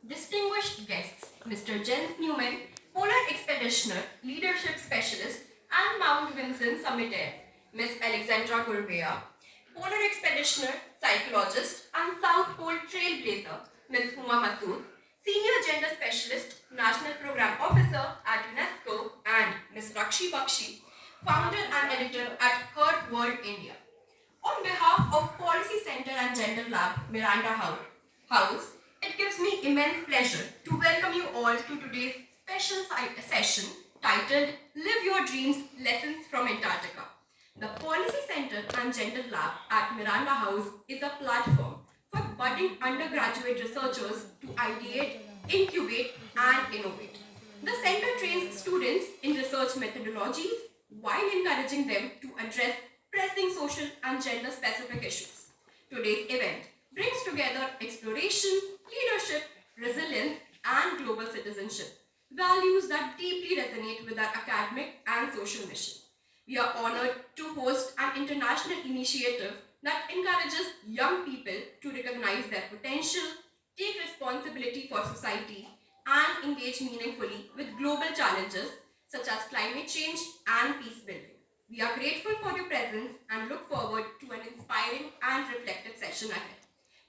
distinguished guests, Mr. Jens Newman, Polar Expeditioner, Leadership Specialist, and Mount Vinson Summiter, Miss Alexandra, Polar Expeditioner, Psychologist, and South Pole Trailblazer, Miss Huma Masood, Senior Gender Specialist, National Program Officer at UNESCO, and Miss Rakhee Bakshi, Founder and Editor at Woeld India. On behalf of Policy Center and Gender Lab, Miranda House, it gives me immense pleasure to welcome you all to today's special session titled Live Your Dreams Lessons from Antarctica. The Policy Center and Gender Lab at Miranda House is a platform for budding undergraduate researchers to ideate, incubate, and innovate. The center trains students in research methodologies while encouraging them to address pressing social and gender specific issues. Today's event brings together exploration, leadership, resilience, and global citizenship, values that deeply resonate with our academic and social mission. We are honored to host an international initiative that encourages young people to recognize their potential, take responsibility for society, and engage meaningfully with global challenges such as climate change and peace building. We are grateful for your presence and look forward to an inspiring and reflective session ahead.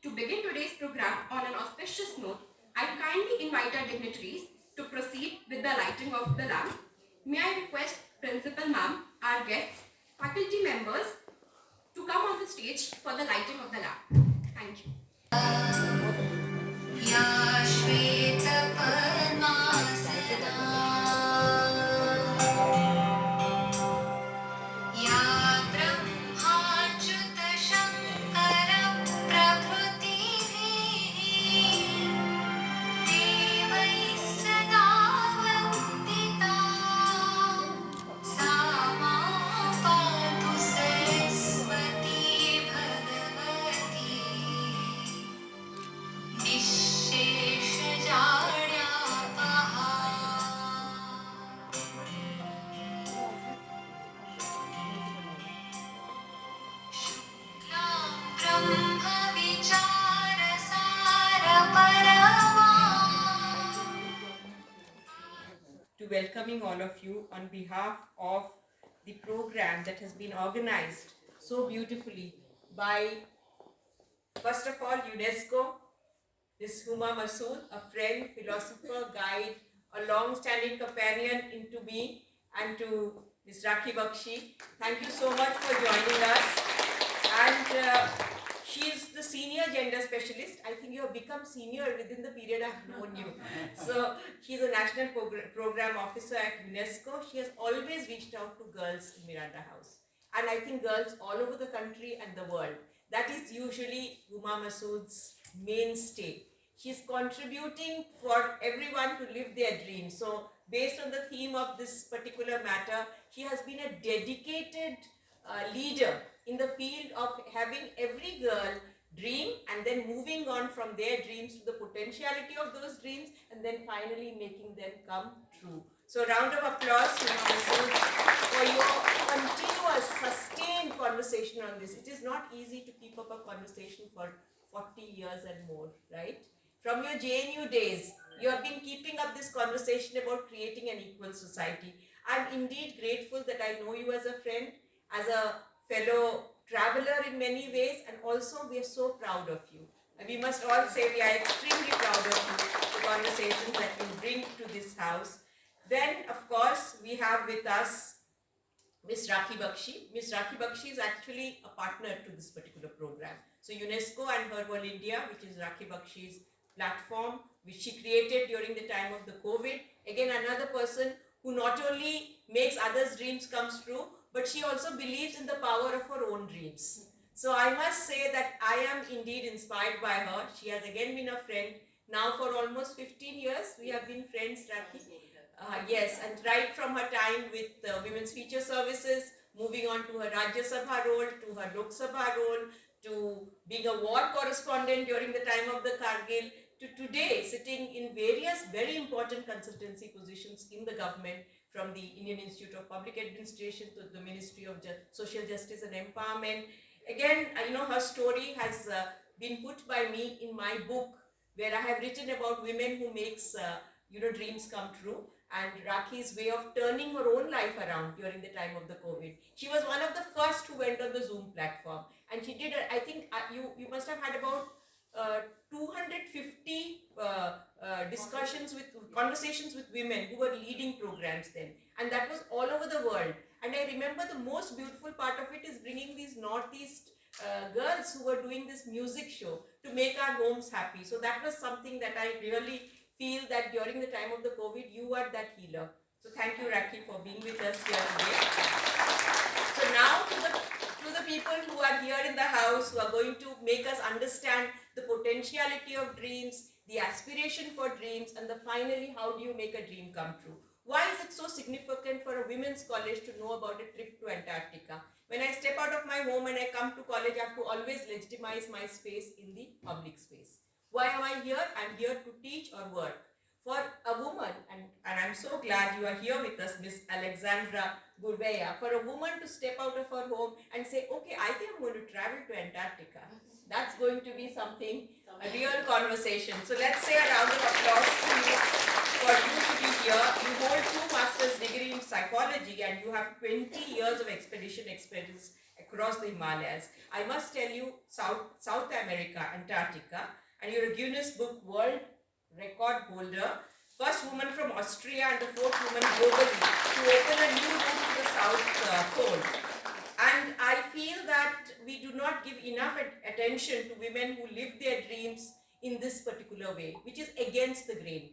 To begin today's program on an auspicious note, I kindly invite our dignitaries to proceed with the lighting of the lamp. May I request Principal Ma'am, our guests, faculty members to come on the stage for the lighting of the lamp. Thank you. To welcoming all of you on behalf of the program that has been organized so beautifully by, first of all, UNESCO, this Huma Masood, a friend, philosopher, guide, a long-standing companion into me, and to Ms. Rakhee Bakshi. Thank you so much for joining us. And she's the senior gender specialist. I think you have become senior within the period I've known you. So she's a national program officer at UNESCO. She has always reached out to girls in Miranda House. And I think girls all over the country and the world. That is usually Huma Masood's mainstay. She's contributing for everyone to live their dreams. So based on the theme of this particular matter, she has been a dedicated leader in the field of having every girl dream and then moving on from their dreams to the potentiality of those dreams and then finally making them come true. So round of applause to Masood for your continuous, sustained conversation on this. It is not easy to keep up a conversation for 40 years and more, right? From your JNU days, you have been keeping up this conversation about creating an equal society. I'm indeed grateful that I know you as a friend, as a fellow traveler in many ways, and also we are so proud of you. And we must all say we are extremely proud of you, the conversations that you bring to this house. Then, of course, we have with us Ms. Rakhee Bakshi. Ms. Rakhee Bakshi is actually a partner to this particular program. So UNESCO and Woeld India, which is Rakhee Bakshi's platform, which she created during the time of the COVID. Again, another person who not only makes others' dreams come true, but she also believes in the power of her own dreams. So I must say that I am indeed inspired by her. She has again been a friend. Now for almost 15 years, we have been friends, Rakhee. Yes, and right from her time with Women's Feature Services, moving on to her Rajya Sabha role, to her Lok Sabha role, to being a war correspondent during the time of the Kargil, to today sitting in various very important consultancy positions in the government, from the Indian Institute of Public Administration to the Ministry of Social Justice and Empowerment. Again, her story has been put by me in my book, where I have written about women who makes dreams come true, and Rakhee's way of turning her own life around during the time of the COVID. She was one of the first who went on the Zoom platform, and she did. I think you must have had about 250 discussions with conversations with women who were leading programs then, and that was all over the world. And I remember the most beautiful part of it is bringing these Northeast girls who were doing this music show to make our homes happy. So that was something that I really feel that during the time of the COVID, you are that healer. So thank you, Rakhee, for being with us here today. So now to the people who are here in the house, who are going to make us understand the potentiality of dreams, the aspiration for dreams, and finally, how do you make a dream come true? Why is it so significant for a women's college to know about a trip to Antarctica? When I step out of my home and I come to college, I have to always legitimize my space in the public space. Why am I here? I'm here to teach or work. For a woman, and I'm so glad you are here with us, Miss Alexandra Gurveya, for a woman to step out of her home and say, okay, I think I'm going to travel to Antarctica. That's going to be something, a real conversation. So let's say a round of applause to you for you to be here. You hold 2 master's degree in psychology and you have 20 years of expedition experience across the Himalayas. I must tell you, South America, Antarctica, and you're a Guinness Book World Record holder, first woman from Austria and the 4th woman globally to open a new route to the South Pole. And I feel that we do not give enough attention to women who live their dreams in this particular way, which is against the grain.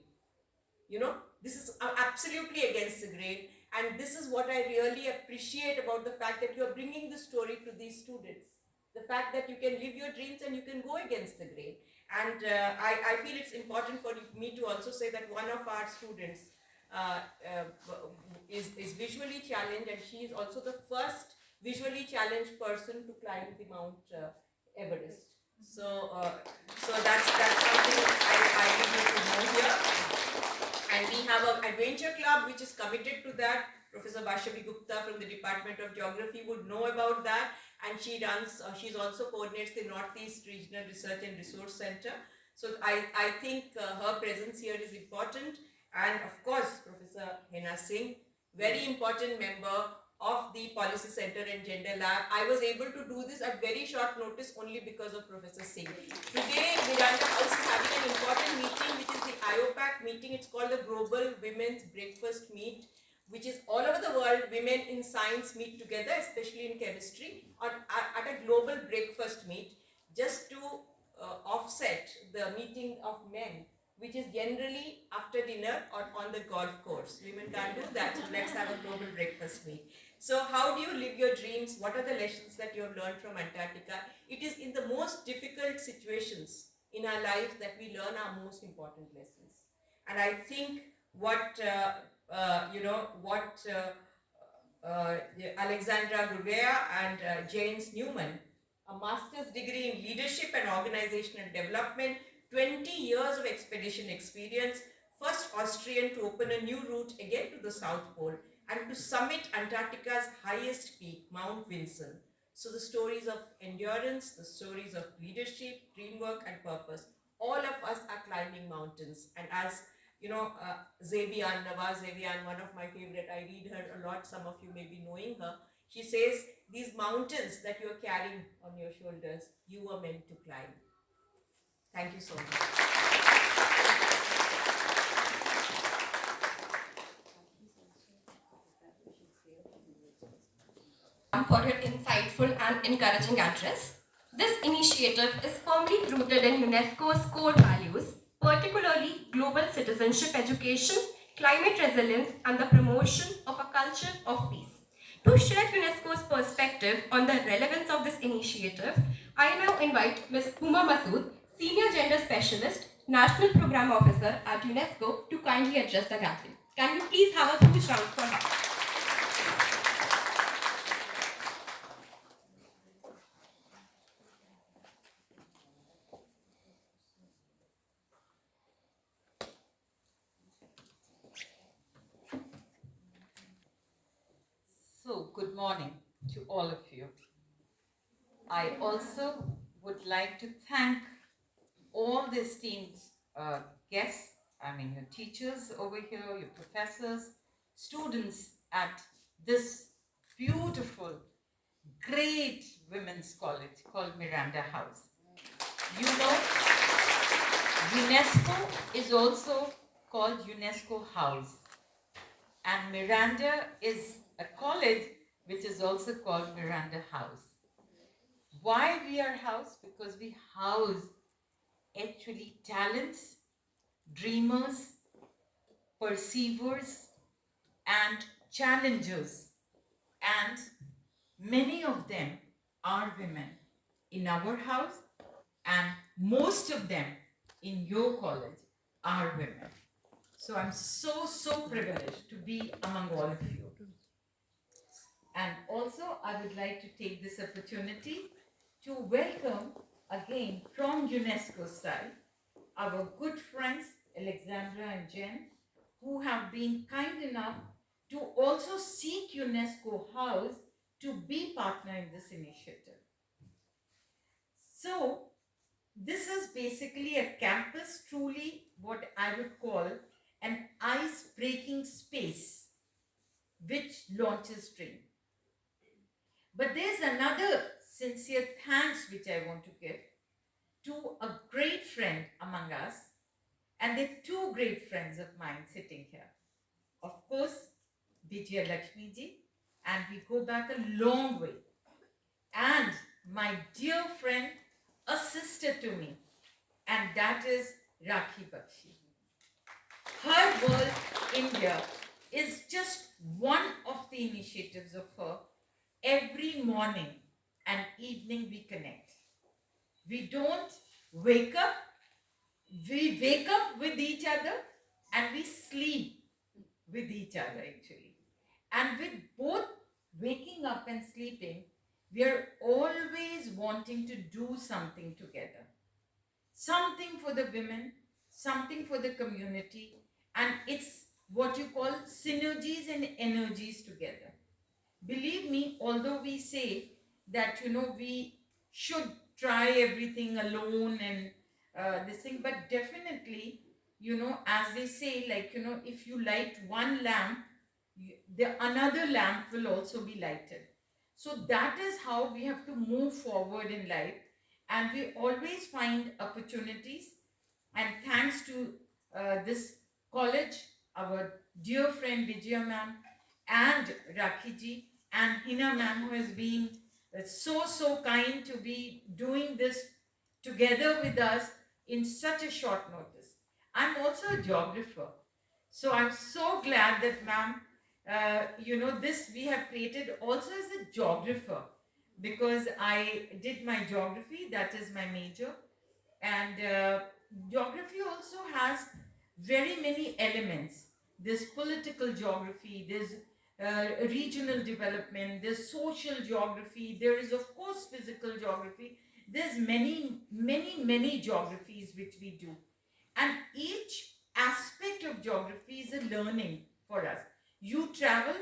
You know, this is absolutely against the grain, and this is what I really appreciate about the fact that you are bringing this story to these students. The fact that you can live your dreams and you can go against the grain. And I feel it's important for me to also say that one of our students is visually challenged, and she is also the first visually challenged person to climb the Mount Everest. So that's something I need you to know here. And we have an adventure club which is committed to that. Professor Bakshi Gupta from the Department of Geography would know about that, and she runs. She's also coordinates the Northeast Regional Research and Resource Center. So I think her presence here is important. And of course, Professor Hena Singh, very important member of the Policy Center and Gender Lab. I was able to do this at very short notice only because of Professor Singh. Today, Miranda House is having an important meeting, which is the IOPAC meeting. It's called the Global Women's Breakfast Meet, which is all over the world. Women in science meet together, especially in chemistry, at a global breakfast meet, just to offset the meeting of men, which is generally after dinner or on the golf course. Women can't do that, so let's have a global breakfast meet. So how do you live your dreams? What are the lessons that you have learned from Antarctica? It is in the most difficult situations in our lives that we learn our most important lessons. And I think what Alexandra Gurveya and James Newman, a master's degree in leadership and organizational development, 20 years of expedition experience, first Austrian to open a new route again to the South Pole and to summit Antarctica's highest peak, Mount Vinson. So the stories of endurance, the stories of leadership, dreamwork and purpose. All of us are climbing mountains, and as you know, Nawaz Zebian, one of my favorite, I read her a lot, some of you may be knowing her. She says, these mountains that you're carrying on your shoulders, you were meant to climb. Thank you so much. For your insightful and encouraging address. This initiative is firmly rooted in UNESCO's core values, particularly global citizenship education, climate resilience, and the promotion of a culture of peace. To share UNESCO's perspective on the relevance of this initiative, I now invite Ms. Huma Masood, Senior Gender Specialist, National Program Officer at UNESCO, to kindly address the gathering. Can you please have a huge round for her? So, good morning to all of you. I also would like to thank all the esteemed guests, your teachers over here, your professors, students at this beautiful, great women's college called Miranda House. You know, UNESCO is also called UNESCO House, and Miranda is a college which is also called Miranda House. Why we are house? Because we house actually talents, dreamers, perceivers, and challengers, and many of them are women in our house, and most of them in your college are women. So I'm so privileged to be among all of you. And also, I would like to take this opportunity to welcome again from UNESCO's side our good friends Alexandra and Jen, who have been kind enough to also seek UNESCO House to be partner in this initiative. So, this is basically a campus, truly what I would call an ice-breaking space which launches dream. But there's another sincere thanks which I want to give to a great friend among us, and there are two great friends of mine sitting here. Of course, Bijaylaxmi ji, and we go back a long way. And my dear friend, a sister to me, and that is Rakhee Bakshi. Her Woeld India is just one of the initiatives of her. Every morning and evening we connect. We don't wake up, we wake up with each other and we sleep with each other actually. And with both waking up and sleeping, we are always wanting to do something together. Something for the women, something for the community, and it's what you call synergies and energies together. Believe me, although we say that, we should try everything alone and this thing, but definitely, as they say, like, if you light one lamp, the another lamp will also be lighted. So that is how we have to move forward in life, and we always find opportunities. And thanks to this college, our dear friend Vijaya ma'am and Rakhee ji and Hina ma'am, who has been so kind to be doing this together with us in such a short notice. I'm also a geographer, so I'm so glad that ma'am, this we have created also as a geographer, because I did my geography, that is my major, and geography also has very many elements. There's political geography, there's regional development, there's social geography, there is of course physical geography, there's many geographies which we do, and each aspect of geography is a learning for us. You travel,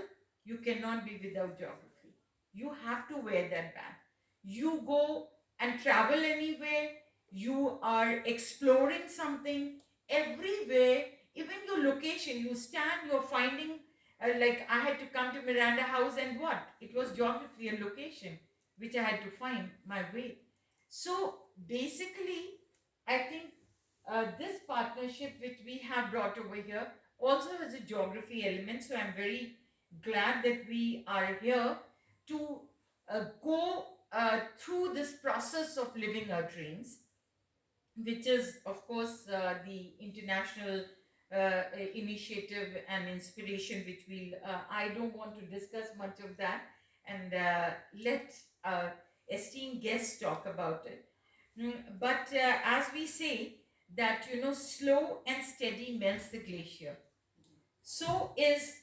you cannot be without geography. You have to wear that bag. You go and travel anywhere, you are exploring something everywhere, even your location, you stand, you're finding, like I had to come to Miranda House, and what? It was geography and location, which I had to find my way. So basically, I think this partnership which we have brought over here also has a geography element. So I'm very glad that we are here to go through this process of living our dreams, which is, of course, the international initiative and inspiration, which I don't want to discuss much of that, and let esteemed guests talk about it. But as we say, that, slow and steady melts the glacier. So is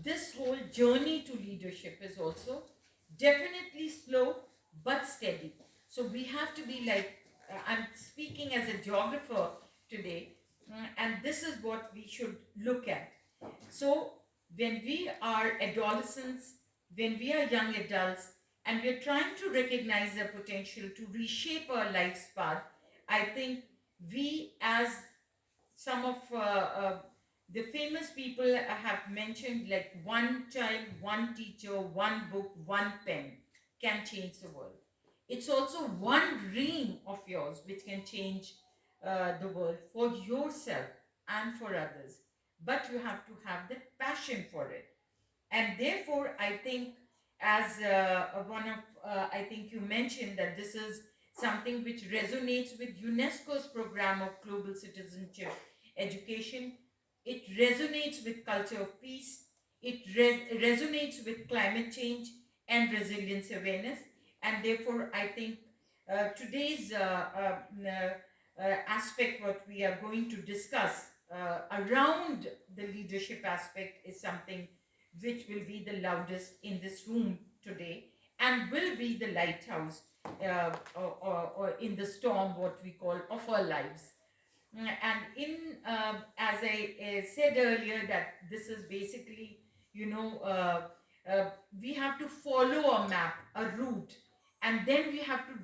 this whole journey to leadership is also definitely slow but steady. So we have to be like, I'm speaking as a geographer today, and this is what we should look at. So when we are adolescents, when we are young adults, and we're trying to recognize their potential to reshape our life's path, I think we as The famous people have mentioned like one child, one teacher, one book, one pen can change the world. It's also one dream of yours which can change the world for yourself and for others. But you have to have the passion for it. And therefore, I think, as one of, I think you mentioned that this is something which resonates with UNESCO's program of global citizenship education. It resonates with culture of peace. It resonates with climate change and resilience awareness. And therefore, I think today's aspect, what we are going to discuss around the leadership aspect, is something which will be the loudest in this room today and will be the lighthouse or in the storm, what we call, of our lives. And as I said earlier, that this is basically, we have to follow a map, a route, and then we have to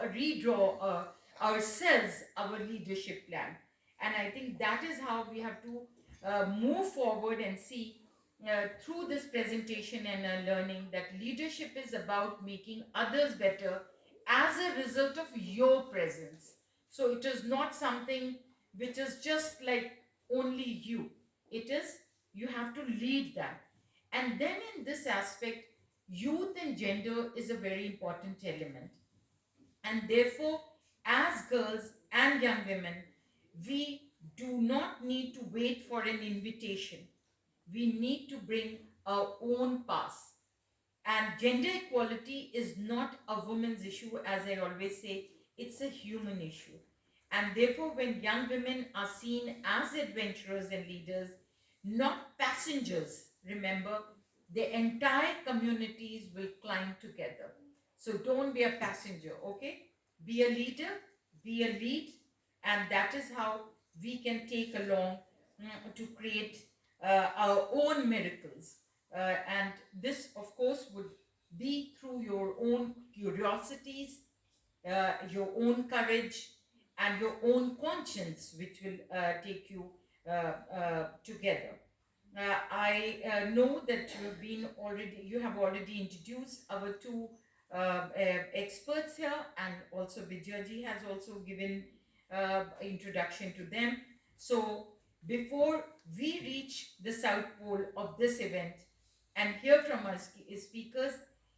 redraw ourselves, our leadership plan. And I think that is how we have to move forward and see through this presentation and learning that leadership is about making others better as a result of your presence. So it is not something which is just like only you. It is, you have to lead that. And then in this aspect, youth and gender is a very important element. And therefore, as girls and young women, we do not need to wait for an invitation. We need to bring our own path. And gender equality is not a woman's issue, as I always say, it's a human issue. And therefore, when young women are seen as adventurers and leaders, not passengers, remember, the entire communities will climb together. So don't be a passenger, okay? Be a leader, be a lead, and that is how we can take along to create our own miracles. And this, of course, would be through your own curiosities, your own courage, and your own conscience, which will take you together. I know that you have already introduced our two experts here, and also Bijayji has also given introduction to them. So before we reach the South Pole of this event and hear from our speakers,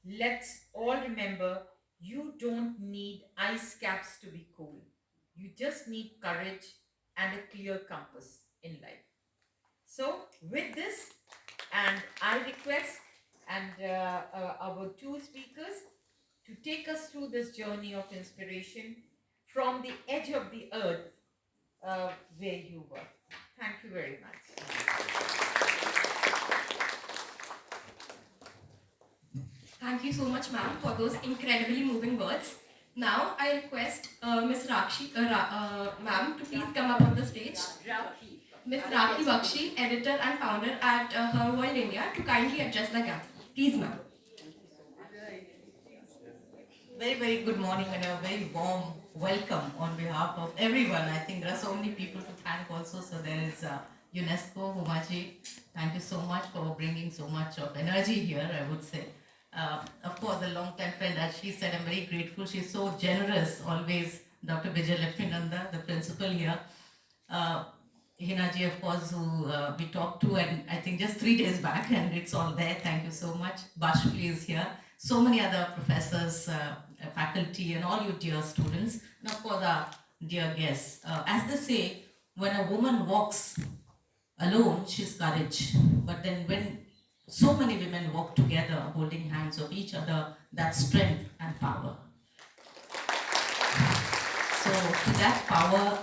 let's all remember, you don't need ice caps to be cool. You just need courage and a clear compass in life. So with this, and I request our two speakers to take us through this journey of inspiration from the edge of the earth where you were. Thank you very much. Thank you so much, ma'am, for those incredibly moving words. Now, I request Miss Rakhee, ma'am, to please come up on the stage. Miss Rakhee Bakshi, editor and founder at Woeld India, to kindly address the gathering. Please, ma'am. Very, very good morning and a very warm welcome on behalf of everyone. I think there are so many people to thank also. So there is UNESCO, Huma ji. Thank you so much for bringing so much of energy here, I would say. Of course, a long time friend, as she said, I'm very grateful. She's so generous, always. Dr. Bijaylaxmi, the principal here. Hina ji, of course, who we talked to, and I think just 3 days back, and it's all there. Thank you so much. Bakshi is here. So many other professors, faculty, and all you dear students, and of course our dear guests. As they say, when a woman walks alone, she's courage. But then when so many women walk together, holding hands of each other, that's strength and power. So to that power,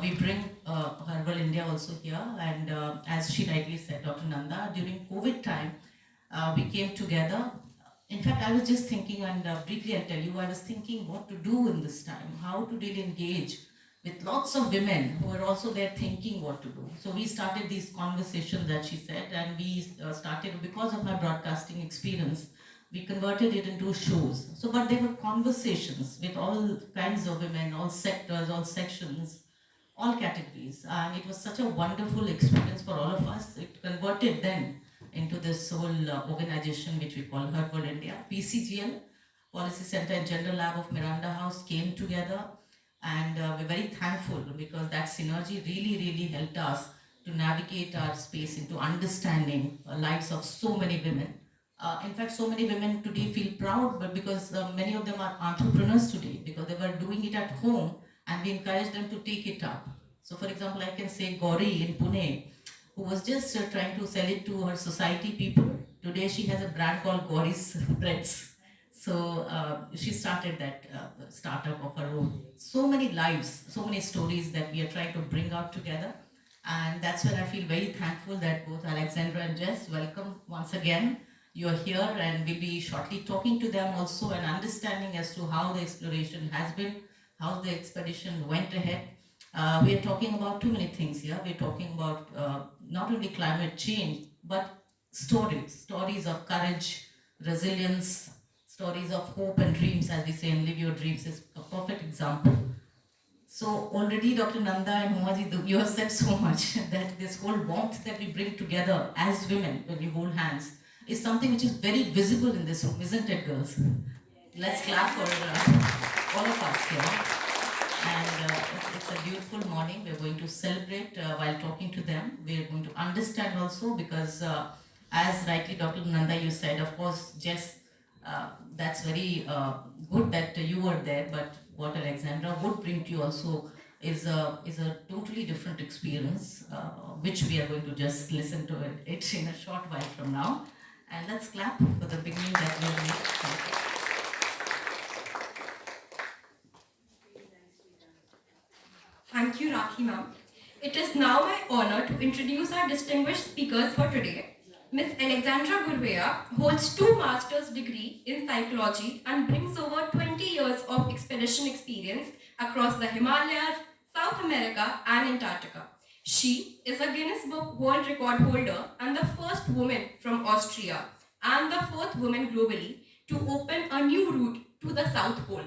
we bring Woeld India also here, and as she rightly said, Dr. Nanda, during COVID time, we came together. In fact, I was just thinking, and briefly I'll tell you, I was thinking what to do in this time, how to really engage with lots of women who are also there thinking what to do. So we started these conversations that she said, and we started, because of my broadcasting experience, we converted it into shows. So, but they were conversations with all kinds of women, all sectors, all sections, all categories. And it was such a wonderful experience for all of us. It converted then into this whole organization which we call Woeld India. PCGL, Policy Center and General Lab of Miranda House came together, and we're very thankful because that synergy really, really helped us to navigate our space into understanding lives of so many women. In fact, so many women today feel proud, but because many of them are entrepreneurs today, because they were doing it at home and we encourage them to take it up. So, for example, I can say Gauri in Pune, who was just trying to sell it to her society people. Today, she has a brand called Gauri's Breads. So, she started that startup of her own. So many lives, so many stories that we are trying to bring out together. And that's where I feel very thankful that both Alexandra and Jess, welcome once again. You're here, and we'll be shortly talking to them also and understanding as to how the exploration has been, how the expedition went ahead. We are talking about too many things here. We're talking about not only climate change, but stories of courage, resilience, stories of hope and dreams, as we say, and live your dreams is a perfect example. So already Dr. Nanda and Humaji, you have said so much that this whole warmth that we bring together as women when we hold hands is something which is very visible in this room, isn't it, girls? Let's clap for all of us here. And it's a beautiful morning. We're going to celebrate while talking to them. We're going to understand also because, as rightly Dr. Nanda, you said, of course, Jess, that's very good that you were there, but what Alexandra would bring to you also is a totally different experience, which we are going to just listen to it in a short while from now. And let's clap for the beginning that we have made. Thank you, Rakhee ma'am. It is now my honor to introduce our distinguished speakers for today. Ms. Alexandra Gurvea holds 2 master's degree in psychology and brings over 20 years of expedition experience across the Himalayas, South America and Antarctica. She is a Guinness Book World Record holder and the first woman from Austria and the 4th woman globally to open a new route to the South Pole.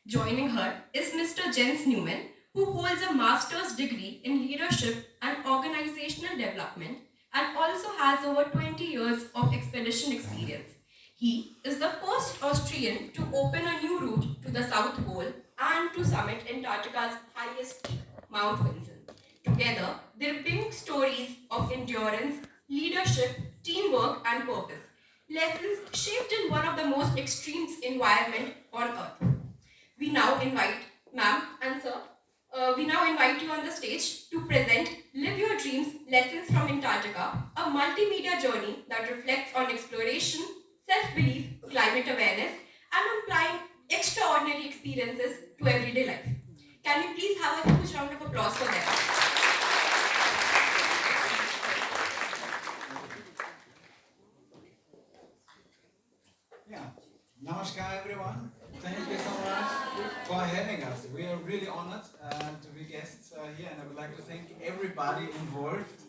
Joining her is Mr. Jens Newman, who holds a master's degree in leadership and organizational development and also has over 20 years of expedition experience. He is the first Austrian to open a new route to the South Pole and to summit Antarctica's highest peak, Mount Vinson. Together, they bring stories of endurance, leadership, teamwork, and purpose. Lessons shaped in one of the most extreme environments on Earth. We now invite ma'am and sir. We now invite you on the stage to present Live Your Dreams Lessons from Antarctica, a multimedia journey that reflects on exploration, self-belief, climate awareness, and applying extraordinary experiences to everyday life. Can we please have a huge round of applause for them? Yeah. Namaskar, everyone. Thank you so much for having us. We are really honored to be guests here, and I would like to thank everybody involved,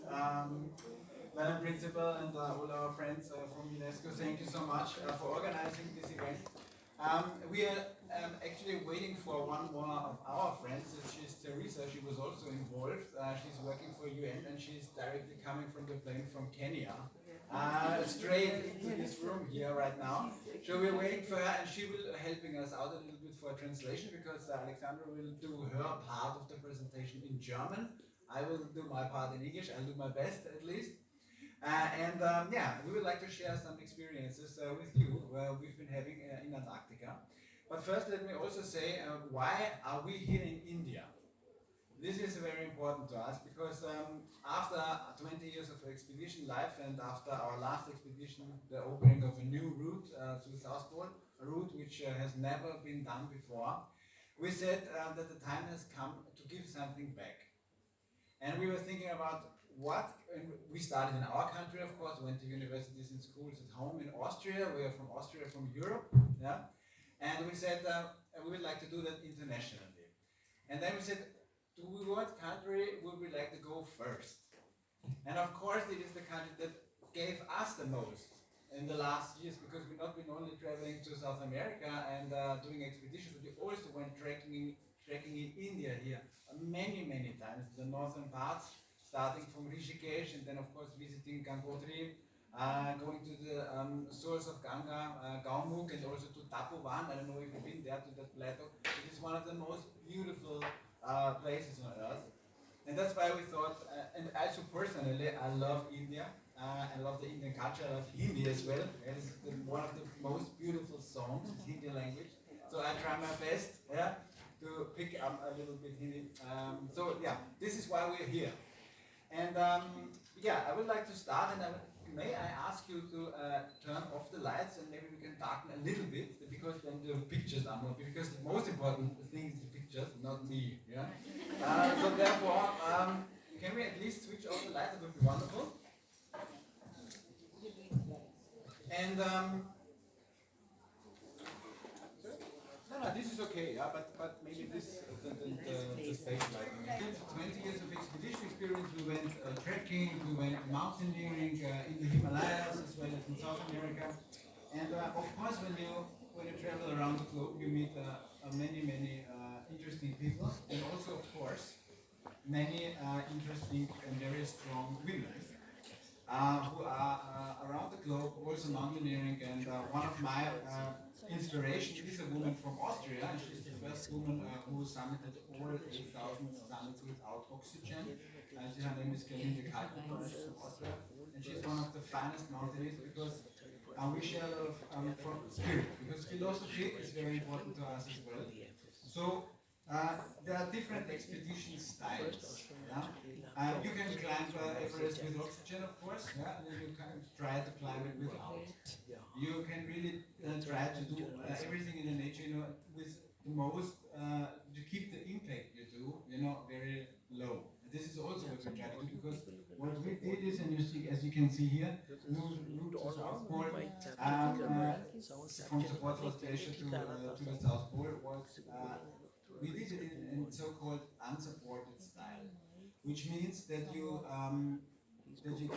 Madam Principal and all our friends from UNESCO. Thank you so much for organizing this event. We are actually waiting for one more of our friends. She's Teresa. She was also involved. She's working for UN, and she's directly coming from the plane from Kenya. Straight into this room here right now. So we're waiting for her, and she will helping us out a little bit for translation because Alexandra will do her part of the presentation in German. I will do my part in English. I'll do my best at least. Yeah, we would like to share some experiences with you we've been having in Antarctica. But first, let me also say, why are we here in India? This is very important to us because after 20 years of expedition life and after our last expedition, the opening of a new route to the South Pole, a route which has never been done before, we said that the time has come to give something back. And we were thinking about what, and we started in our country, of course, went to universities and schools at home in Austria. We are from Austria, from Europe, yeah. And we said we would like to do that internationally. And then we said, what country would we like to go first? And of course, it is the country that gave us the most in the last years because we've not been only traveling to South America and doing expeditions, but we also went trekking trekking in India here many, many times, the northern parts, starting from Rishikesh and then of course visiting Gangotri, going to the source of Ganga, Gaumuk, and also to Tapovan. I don't know if you've been there to that plateau. It is one of the most beautiful places on earth. And that's why we thought, and also personally, I love India. I love the Indian culture. I love Hindi as well. It's one of the most beautiful songs, it's Hindi language. So I try my best, yeah, to pick up a little bit Hindi. So yeah, this is why we're here. And yeah, I would like to start, and may I ask you to turn off the lights, and maybe we can darken a little bit, because then the pictures are more, because the most important thing is the pictures, not me. Yeah. So therefore, can we at least switch off the lights? That would be wonderful. And no, this is okay, yeah, but maybe this, the stage lighting. After 20 years of expedition experience, we went trekking, we went mountaineering in the Himalayas as well as in South America. And of course, when you travel around the globe, you meet many interesting people, and also, of course, many interesting and very strong women who are around the globe, also mountaineering. And one of my inspirations is a woman from Austria, and she's the first woman who summited all 8,000 summits without oxygen. Her name is from Austria, and she's one of the finest mountaineers, because we share a lot of from spirit, because philosophy is very important to us as well. So there are different expedition styles. Yeah? You can climb Everest with oxygen, of course, yeah? And then you can try to climb it without. You can really try to do everything in the nature, with the most, to keep the impact you do, very low. And this is also what we try to do, because what we did is, and you see, as you can see here, route to South Pole, from the South Glacier to the South Pole was, we did it in so-called unsupported style, which means that you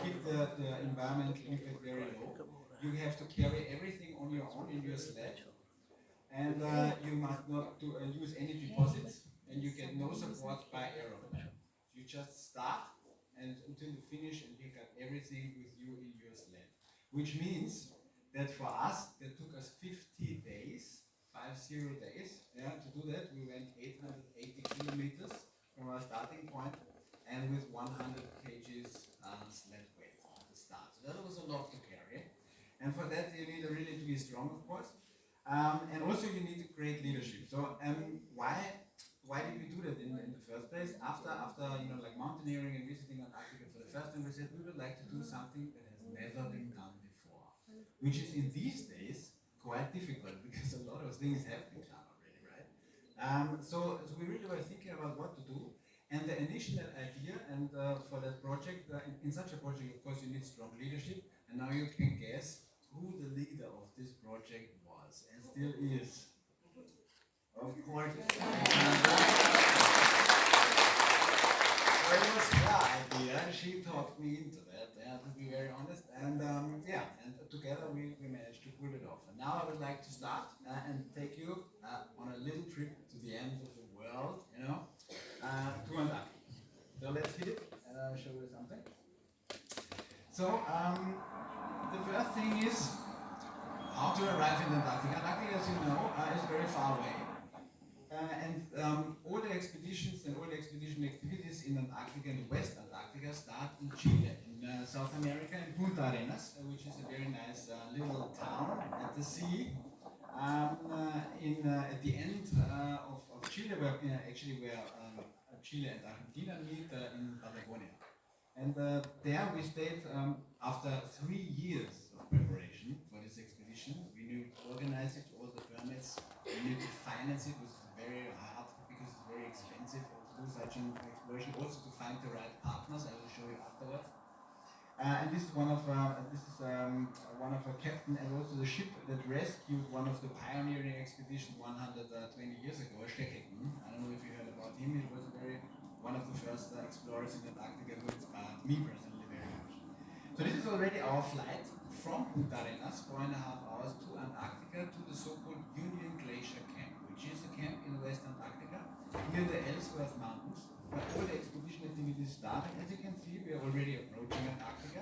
keep the environmental impact very low. You have to carry everything on your own in your sled, and you must not use any deposits, and you get no support by aeroplane. You just start and until you finish, and you got everything with you in your sled. Which means that for us, that took us 50 days, 50 days, yeah, to do that. We went 880 kilometers from our starting point, and with 100 kgs sled weight at the start. So that was a lot to carry. And for that, you need really to be strong, of course. And also you need to create leadership. So why did we do that in the first place? After like mountaineering and visiting Antarctica for the first time, we said we would like to do something that has never been done before, which is in these days quite difficult, because a lot of things have been done already, right? So we really were thinking about what to do. And the initial idea, and for that project, in such a project, of course, you need strong leadership. And now you can guess who the leader of this project was, and still is. Of course. So it was her idea. She talked me into that, to be very honest. And and together we managed to pull it off. And now I would like to start and take you on a little trip to the end of the world, to Antarctica. So let's hit it, and I'll show you something. So the first thing is how to arrive in Antarctica. Antarctica, as you know, is very far away. All the expeditions and all the expedition activities in Antarctica and West Antarctica start in Chile, in South America, in Punta Arenas, which is a very nice little town at the sea. At the end of Chile, where Chile and Argentina meet in Patagonia. And there we stayed after 3 years of preparation for this expedition. We knew to organize it, all the permits, we knew to finance it, which is very hard because it's very expensive to do such an exploration. Also to find the right partners, I will show you afterwards. And this is one of a captain, and also the ship that rescued one of the pioneering expeditions 120 years ago, Shackleton. I don't know if you heard about him. He was one of the first explorers in Antarctica, who inspired me personally very much. So this is already our flight from Punta Arenas, 4.5 hours to Antarctica, to the so-called Union Glacier Camp, which is a camp in West Antarctica, near the Ellsworth Mountains, where all the expedition activities started. As you can see, we are already approaching Antarctica.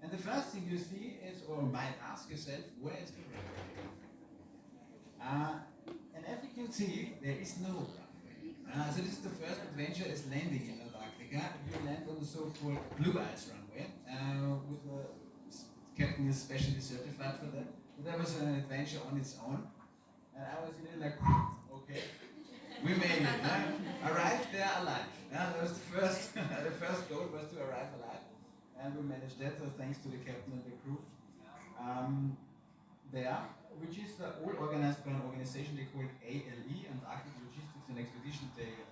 And the first thing you see is, or might ask yourself, where is the runway? And as you can see, there is no runway. So this is the first adventure is landing in Antarctica. You land on the so-called blue ice runway, with a captain is specially certified for that. But that was an adventure on its own. And I was really like, okay, we made it. Arrived there alive. That was the first, the first goal was to arrive alive. And we managed that, so thanks to the captain and the crew there, which is all organized by an organization they call ALE, Antarctic Logistics and Expedition. Exactly.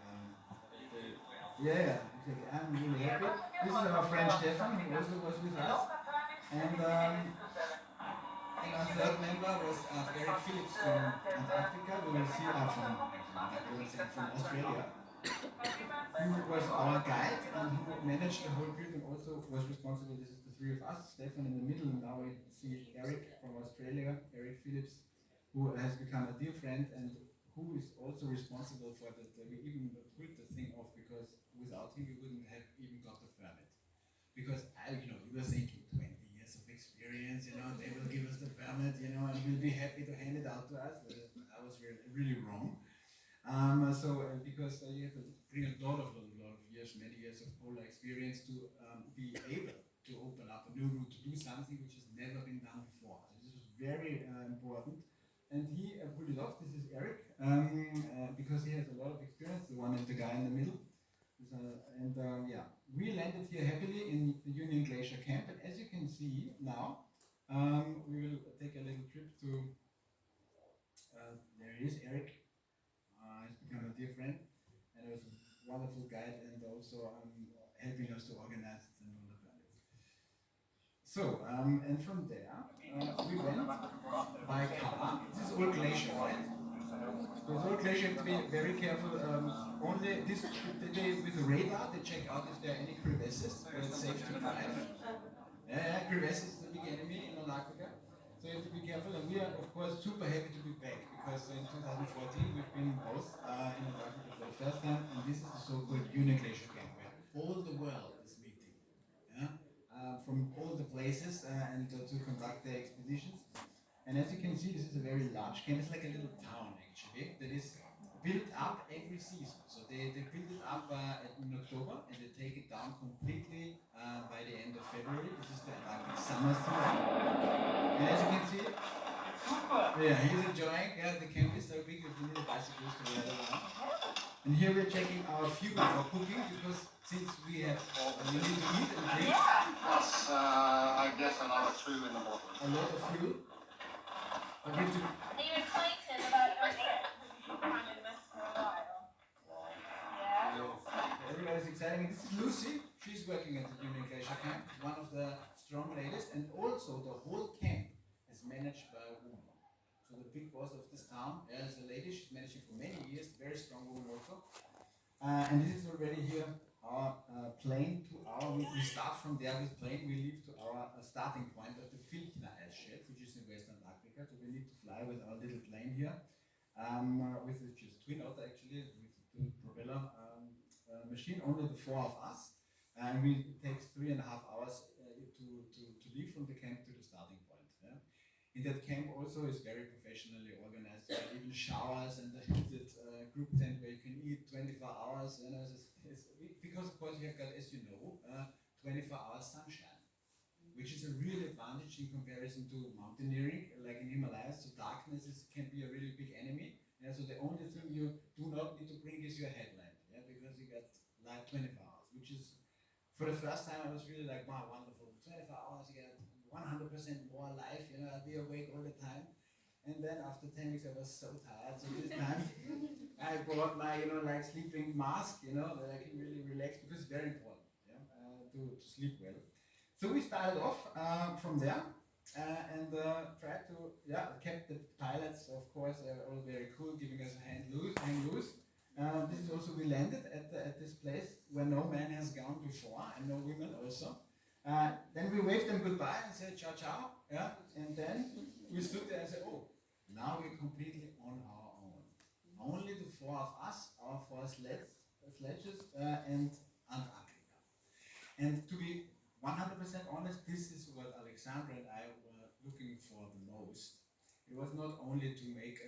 I'm really happy. This is our friend Stefan, who also was with us. And our third member was Eric Phillips from Antarctica. We will see from Australia. Who was our guide and who managed the whole group and also was responsible. This is the three of us, Stefan in the middle, and now we see Eric from Australia, Eric Phillips, who has become a dear friend and who is also responsible for that. We even pulled the thing off because without him we wouldn't have even got the permit. Because we were thinking 20 years of experience, they will give us the permit, and we'll be happy to hand it out to us. But I was really wrong. Because you have to bring a lot of years, many years of polar experience to be able to open up a new route, to do something which has never been done before. So this was very important. And he pulled it off. This is Eric, because he has a lot of experience, the guy in the middle. We landed here happily in the Union Glacier camp. And as you can see now, we will take a little trip to, there he is, Eric. He's become a dear friend, and he was a wonderful guide and also helping us to organize it and all the planets. So, and from there, we went by car. This is all glacier, right? So it's all glacier, you have to be very careful. Only this, with the radar, they check out if there are any crevasses, where it's safe to drive. Crevasses is the big enemy in Antarctica. So you have to be careful, and we are, of course, super happy to be back, because in 2014 we've been both in Antarctica for the first time, and this is the so-called Union Glacier camp, where all the world is meeting, from all the places, and to conduct their expeditions. And as you can see, this is a very large camp. It's like a little town, actually, that is built up every season. So they build it up in October, and they take it down completely by the end of February. This is the Antarctic summer season. And as you can see, he's enjoying. The camp is so big that you need a bicycle to ride around. And here we're checking our fuel for cooking, because since we need to eat and drink. Plus, I guess another 2 in the bottle. A lot of fuel. Are you excited about your trip? You've been in this for a while. Yeah. Everybody's excited. This is Lucy. She's working at the Union Glacier camp. She's one of the strong ladies, and also the whole camp is managed by a woman. So the big boss of this town is a lady. She's managing for many years. Very strong woman also. And this is already here our plane to our. We start from there with plane. We leave to our starting point of the Filchner ice shelf, which is in West Antarctica. So we need to fly with our little plane here, which is twin otter actually, with the propeller machine. Only the 4 of us, and it takes 3.5 hours to leave from the camp to the starting point. Yeah? In that camp also is very professionally organized. Even showers and the heated group tent where you can eat 24 hours. Because of course you have got, as you know, 24 hours sunshine, which is a real advantage in comparison to mountaineering, like in Himalayas. So darkness can be a really big enemy. Yeah, so the only thing you do not need to bring is your headlamp, because you get light 24 hours, which is, for the first time I was really like, wow, wonderful. 24 hours, you get 100% more life, I'd be awake all the time. And then after 10 weeks I was so tired, so this time I brought my, sleeping mask, that I can really relax, because it's very important, to sleep well. So we started off from there, and tried to, kept the pilots, of course, all very cool, giving us a hang loose. This is also, we landed at this place where no man has gone before, and no women also. Then we waved them goodbye and said ciao ciao, and then we stood there and said, oh, now we're completely on our own. only the four of us, our four sledges, and Antarctica. And to be 100% honest, this is what Alexandra and I were looking for the most. It was not only to make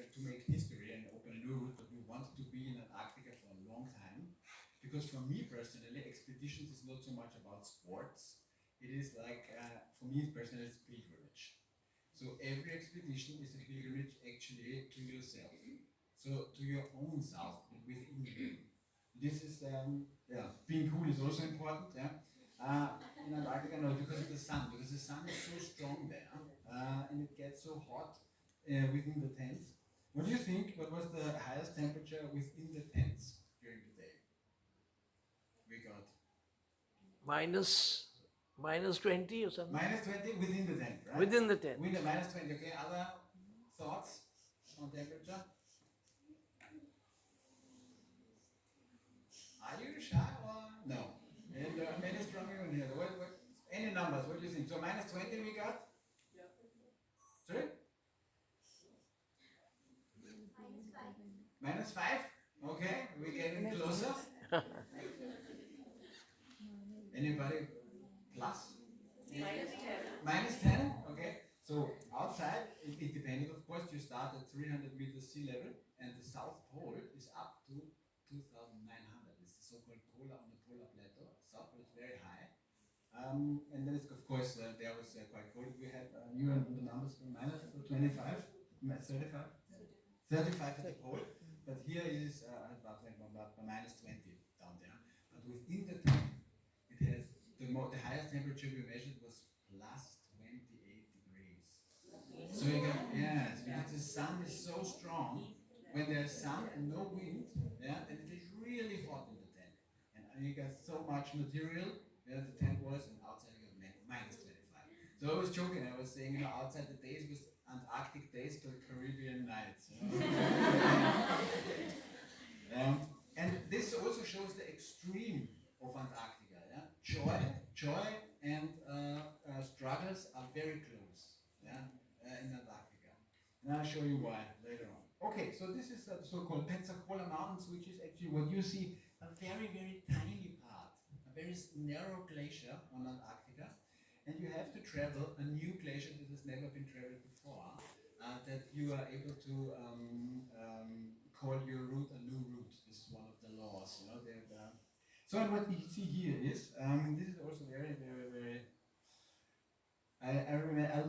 history and open a new route, but we wanted to be in Antarctica for a long time. Because for me personally, expeditions is not so much about sports. It is like, for me personally, it's pilgrimage. So every expedition is a pilgrimage actually to yourself. So to your own self, within you. This is, being cool is also important, yeah. In Antarctica, no, because of the sun is so strong there, and it gets so hot within the tents. What do you think? What was the highest temperature within the tents during the day? We got minus 20 or something. -20 within the tent, right? Within the tent. Within the -20. Okay. Other thoughts on temperature? Are you shy or no? And many strong women here. What? Any numbers? What do you think? So -20 we got. Yeah. Sorry. -5. Okay, we're getting closer. Anybody plus? -10. Okay. So outside, it depended, of course. You start at 300 meters sea level, and the South Pole is up to 2,900. It's the so-called polar on the polar plateau. South Pole is very high. And then, of course, there was quite cold. We had new the numbers from -25, 35, 35 at the pole. But here it is about -20 down there. But within the tank, it has the highest temperature we measured was +28 degrees. So you can, yes, because the sun is so strong. When there's sun and no wind, yeah, then it is really hot in the tent. And you got so much material, yeah, the tent was, and outside you got -25. So I was joking, I was saying, outside the days was Antarctic days to Caribbean nights. And this also shows the extreme of Antarctica. Yeah? Joy and struggles are very close, yeah, in Antarctica. And I'll show you why later on. Okay, so this is the so-called Pensacola Mountains, which is actually what you see, a very, very tiny part, a very narrow glacier on Antarctica. And you have to travel a new glacier that has never been traveled before, that you are able to call your route a new route. This is one of the laws, So what you see here is, this is also very, very, very, I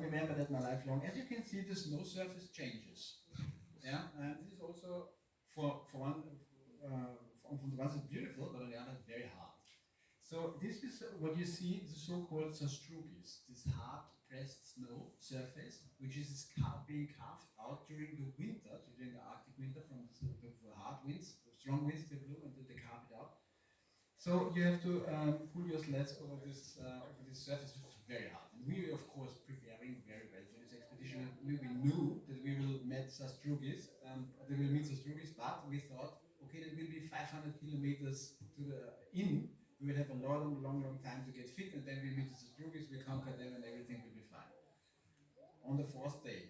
remember that my life long. As you can see, the snow surface changes. Yeah, and this is also for one, from the one side beautiful, but on the other very hard. So this is what you see, the so-called sastrugi, this hard pressed snow surface, which is being carved out during the winter, during the Arctic winter, from the hard winds, strong winds they blew, and they carve it out. So you have to pull your sleds over this surface, which is very hard. And we were, of course, preparing very well for this expedition. We knew that we will meet sastrugi, but we thought, okay, that will be 500 kilometers to the we will have a long time to get fit, and then we meet the sastrugi, we conquer them, and everything will be fine. On the 4th day,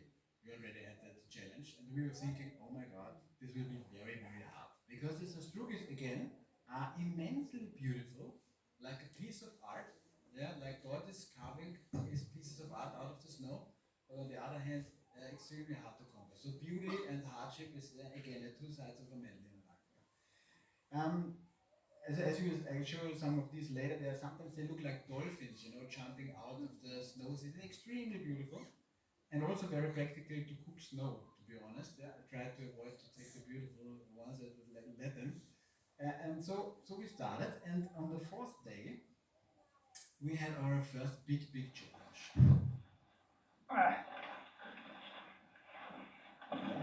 we already had that challenge, and we were thinking, oh my God, this will be very, very hard. Because the sastrugi, again, are immensely beautiful, like a piece of art, yeah, like God is carving these pieces of art out of the snow, but on the other hand, extremely hard to conquer. So beauty and hardship is, again, the two sides of a medal in Antarctica. As you show you some of these later, sometimes they look like dolphins, jumping out of the snow. It's extremely beautiful, and also very practical to cook snow, to be honest. Yeah, I tried to avoid to take the beautiful ones that would let them. And so we started, and on the 4th day, we had our first big challenge.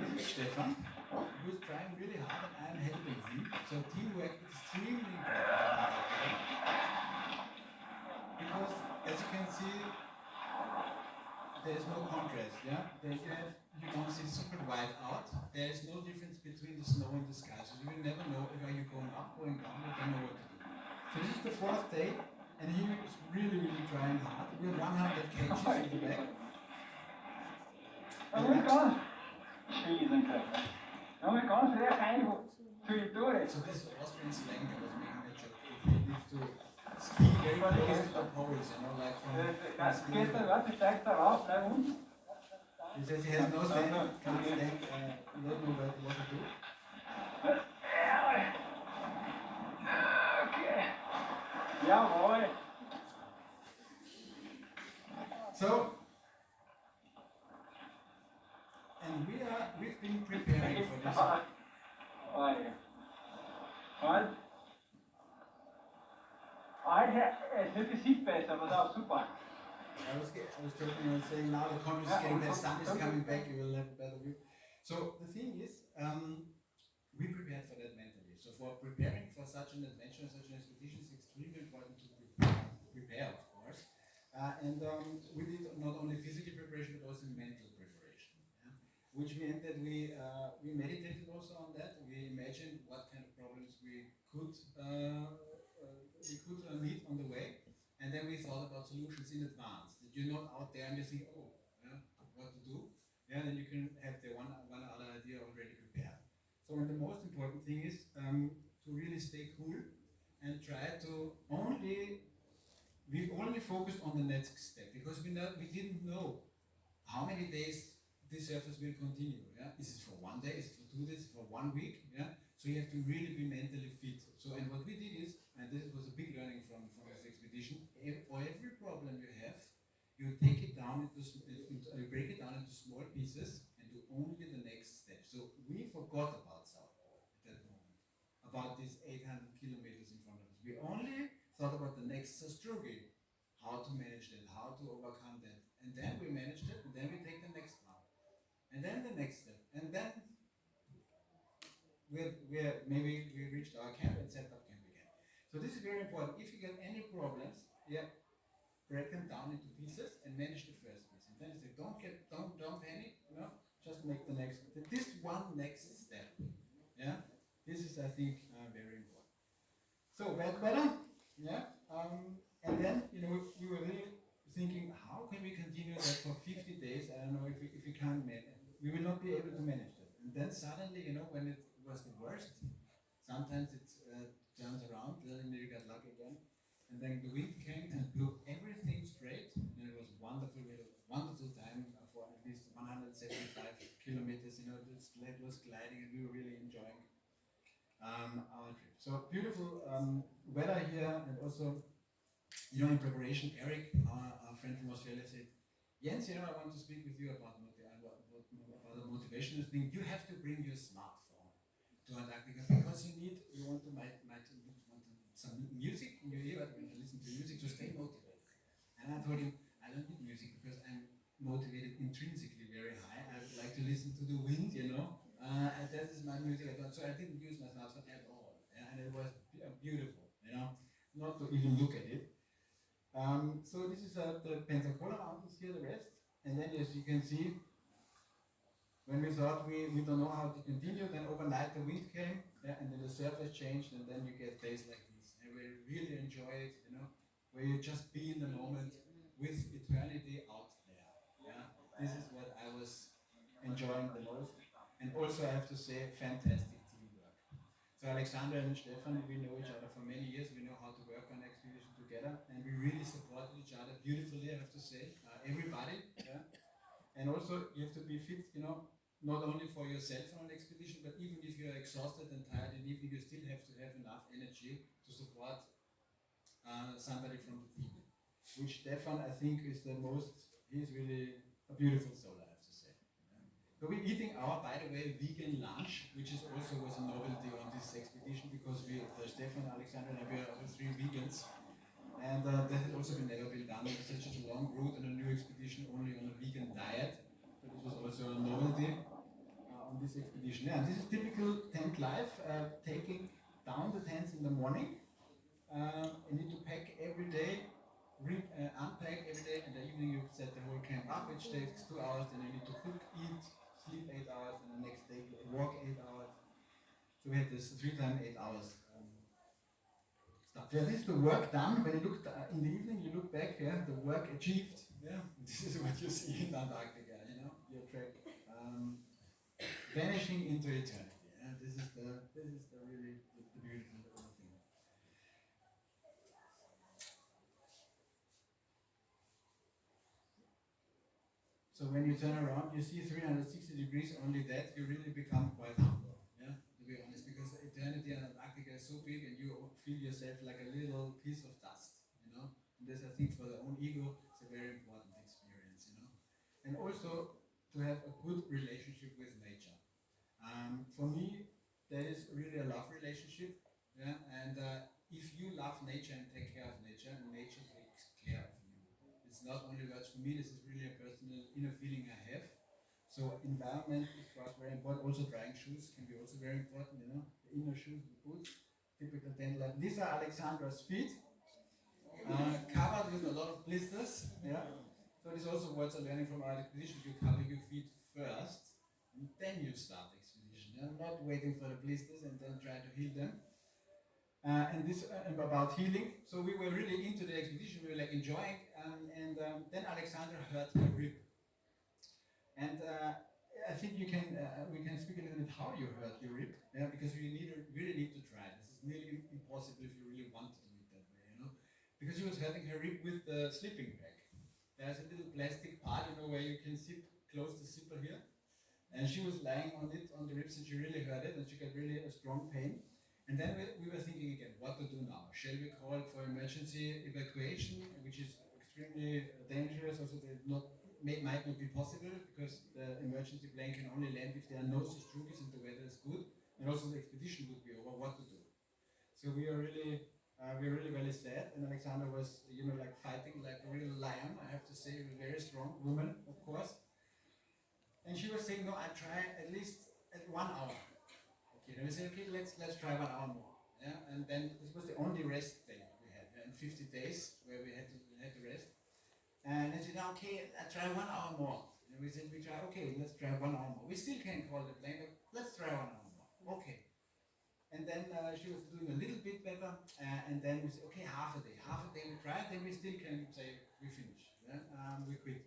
This is Stefan, who is trying really hard, and I am helping him. So teamwork is extremely important. Because, as you can see, there is no contrast. Yeah, you don't see super white out. There is no difference between the snow and the sky. So you will never know if you're going up, going down. You don't know what to do. So this is the 4th day, and he is really trying hard. We're 100 kgs in the back. Oh my God! Cheese and coke. Nochmal ganz recht rein, für die Tore. So this Austrian slang I was making a joke. It needs to ski very close to the poles, you know, like Das from geht dann, warte, steigt da rauf, bleib unten. He says he has no stand, can't stand, he doesn't know what to do. Okay. Jawohl. So, and we've been preparing for this. Oh ja. Und? Alter, es wird die Sicht besser, pass auf, super. I was joking and saying now the corner is getting better, sun is coming back, you will have a better view. So the thing is, we prepared for that mentally. So for preparing for such an adventure, such an expedition, it's extremely important to prepare, of course. We did not only physical preparation but also mental preparation, yeah? Which meant that we meditated also on that. We imagined what kind of problems we could meet on the way, and then we thought about solutions in advance. That you're not out there and you think, oh, yeah, what to do. Yeah, then you can have the one other idea already prepared. So, and the most important thing is to really stay cool and try to we only focused on the next step because we didn't know how many days this surface will continue. Yeah, is it for 1 day? Is it for 2 days? For 1 week? Yeah. So you have to really be mentally fit. So, and what we did is, and this was a big learning from this expedition, for every problem you have, you take it down you break it down into small pieces and do only the next step. So we forgot about South Pole at that moment, about these 800 kilometers in front of us. We only thought about the next struggle, how to manage that, how to overcome that. And then we managed it, and then we take the next one. And then the next step. And then maybe we reached our camp and set up camp again. So this is very important. If you get any problems, yeah, break them down into pieces and manage the first piece. And then you say, don't panic, you know, just make the next, this one next step. Yeah, this is, I think, very important. So bad weather, yeah, and then, you know, we were really thinking, how can we continue that for 50 days? I don't know if we can't manage, we will not be able to manage that. And then suddenly, you know, when it was the worst, sometimes it turns around, then you got lucky again. And then the wind came and blew everything straight, and it was wonderful. We had a wonderful time for at least 175 kilometers. You know, the sled was gliding, and we were really enjoying our trip. So beautiful weather here, and also, you know, in preparation, Eric, our friend from Australia, said, Jens, you know, I want to speak with you about the motivational thing. You have to bring your smartphone to Antarctica because you want some music in your ear, but you want to listen to music to stay motivated. And I told him, I don't need music because I'm motivated intrinsically very high. I like to listen to the wind, you know, and that is my music. So I didn't use my smartphone at all. And it was beautiful, you know, not to even look at it. So this is the Pensacola Mountains here, the rest. And then as you can see, when we thought we don't know how to continue, then overnight the wind came, yeah, and then the surface changed, and then you get days like this. And we really enjoy it, you know, where you just be in the moment with eternity out there. Yeah, this is what I was enjoying the most. And also I have to say, fantastic teamwork. So Alexandra and Stefan, we know each other for many years. We know how to work on expedition together, and we really supported each other beautifully, I have to say. Everybody, yeah. And also, you have to be fit, you know, not only for yourself on an expedition, but even if you're exhausted and tired in the evening, you still have to have enough energy to support somebody from the team. Which Stefan, I think, is he's really a beautiful soul, I have to say. So we're eating by the way, vegan lunch, which is also was a novelty on this expedition because Stefan, Alexandra, and we are all three vegans. And that had also never been done. It was such a long route on a new expedition only on a vegan diet. So this was also a novelty on this expedition. Yeah, and this is typical tent life, taking down the tents in the morning. You need to pack every day, unpack every day, and the evening you set the whole camp up, which takes 2 hours. Then you need to cook, eat, sleep 8 hours, and the next day walk 8 hours. So we had this 3 times 8 hours. Stuff. Yeah, this is the work done. When you look in the evening, you look back. Yeah, the work achieved. Yeah, this is what you see in Antarctica. You know, your trek vanishing into eternity. this is the really the beautiful thing. So when you turn around, you see 360 degrees. Only that you really become quite humble. Yeah, to be honest, because eternity in Antarctica is so big, and you feel yourself like a little piece of dust. You know, and this I think for the own ego, it's a very important experience. You know, and also to have a good relationship with nature. For me, there is really a love relationship. Yeah, and if you love nature and take care of nature, and nature takes care of you. It's not only words for me. This is really a personal inner feeling I have. So environment is for us very important. Also drying shoes can be also very important. You know, the inner shoes, the boots, typical tent life. These are Alexandra's feet, covered with a lot of blisters. Yeah. So this is also what's a learning from our expedition. You cover your feet first, and then you start the expedition. Yeah? Not waiting for the blisters and then try to heal them. And this about healing. So we were really into the expedition. We were like enjoying, and then Alexandra hurt her rib. And I think we can speak a little bit how you hurt your rib, yeah, because you really need to try. This is nearly impossible if you really want to do it that way, you know, because she was hurting her rib with the sleeping bag. There's a little plastic part, you know, where you can close the zipper here, and she was lying on it on the ribs, and she really hurt it, and she got really a strong pain. And then we were thinking again, what to do now? Shall we call for emergency evacuation, which is extremely dangerous, also might not be possible, because the emergency plane can only land if there are no Sastrucas and the weather is good, and also the expedition would be over. What to do? So we are really very sad, and Alexandra was, you know, like fighting like a real lion. I have to say, a very strong woman, of course. And she was saying, no, I try at least at 1 hour. Okay, then we said, okay, let's try 1 hour more. Yeah, and then this was the only rest day we had, yeah, in 50 days where we had to rest. And then she said, okay, I try 1 hour more. And we said, okay, let's try 1 hour more. We still can't call the plane, but let's try 1 hour more. Okay. And then she was doing a little bit better, and then we said, okay, half a day we tried, then we still can say we finish. Yeah? We quit.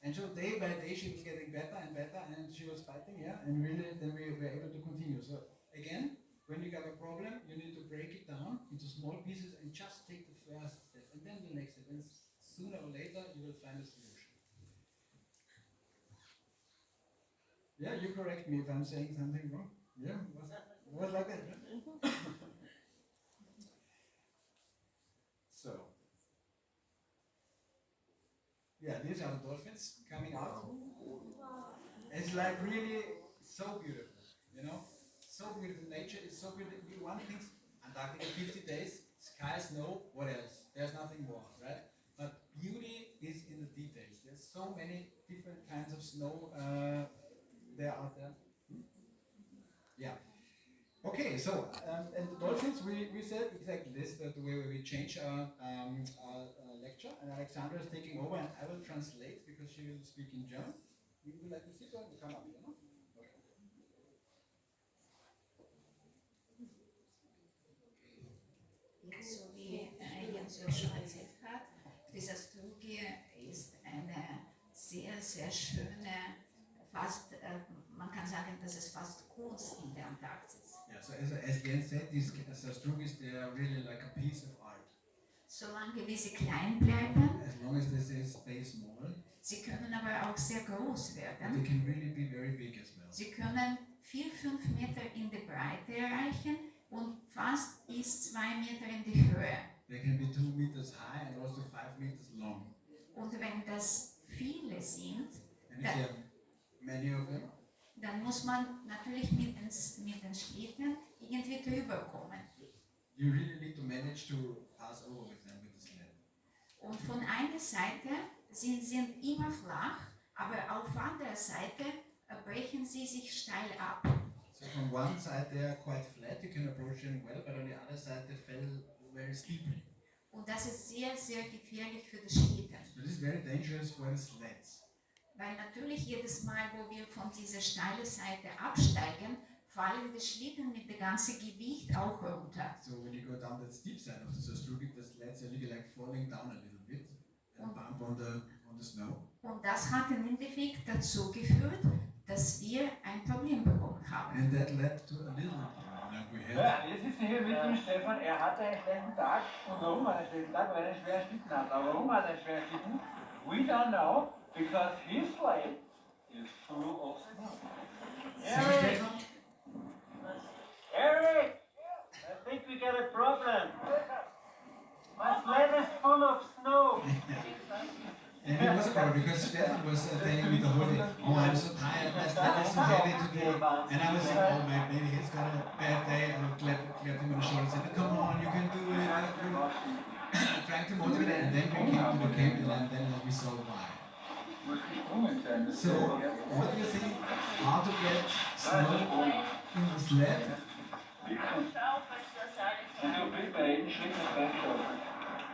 And so day by day she was getting better and better, and she was fighting, yeah, and really then we were able to continue. So again, when you got a problem, you need to break it down into small pieces and just take the first step, and then the next step, and sooner or later you will find a solution. Yeah, you correct me if I'm saying something wrong. Yeah, was like that. Yeah? So, yeah, these are the dolphins coming out. It's like really so beautiful, you know? So beautiful. Nature is so beautiful. One thing, Antarctica, 50 days, sky, snow, what else? There's nothing more, right? But beauty is in the details. There's so many different kinds of snow there out there. Yeah. Okay, so, and the dolphins, we said exactly this, the way we change our lecture, and Alexandra is taking over, and I will translate because she will speak in German. You would like to sit or come up here, no? Okay. Ja, so wie Jens ja schon erzählt hat, dieser Strugi ist eine sehr, sehr schöne, fast, man kann sagen, das ist fast Kunst in der Antarktis. Yeah, so as Jens said, these Strugis, they are really like a piece of art. Solange wie sie klein bleiben, As long as they stay small, sie können aber auch sehr groß they werden. can really be very big as well. Sie können 4-5 Meter in die Breite erreichen und fast bis 2 Meter in die Höhe. They can be 2 meters high and also 5 meters long. Und wenn das viele sind, And if you have many of them, dann muss man natürlich mit den Schlitten irgendwie drüber kommen. you really need to manage to pass over with them with the sled. Und von einer Seite sind immer flach, aber auf anderer Seite brechen sie sich steil ab. So from one side they are quite flat, you can approach them well, but on the other side they fell very steeply. Und das ist sehr, sehr gefährlich für das Schlitten. This is very dangerous for the sleds. Weil natürlich jedes Mal, wo wir von dieser steilen Seite absteigen, fallen die Schlitten mit dem ganzen Gewicht auch runter. So when you go down that steep side of the Sastrugi, the sleds are really like falling down a little bit and bump on the snow. Und das hat im Endeffekt dazu geführt, dass wir ein Problem bekommen haben. And that led to a little problem we had. Ja, jetzt ist hier mit dem Stefan, er hatte einen schlechten Tag. Und warum hat er einen schlechten Tag? Weil er einen schweren Schlitten hat. Aber warum hat er einen schweren Schlitten? We don't know, because his sled is full of snow. Eric! Eric! I think we got a problem. My sled is full of snow. And it was hard because Stefan was telling me the whole day, oh, I'm so tired, my sled is so heavy today. And I was thinking, oh, maybe he's got a bad day. I would clap him on the shoulder and say, come on, you can do it. Trying to motivate him. And then we came to the camp and then we saw why. So, what do you think? How to get snow in the sled?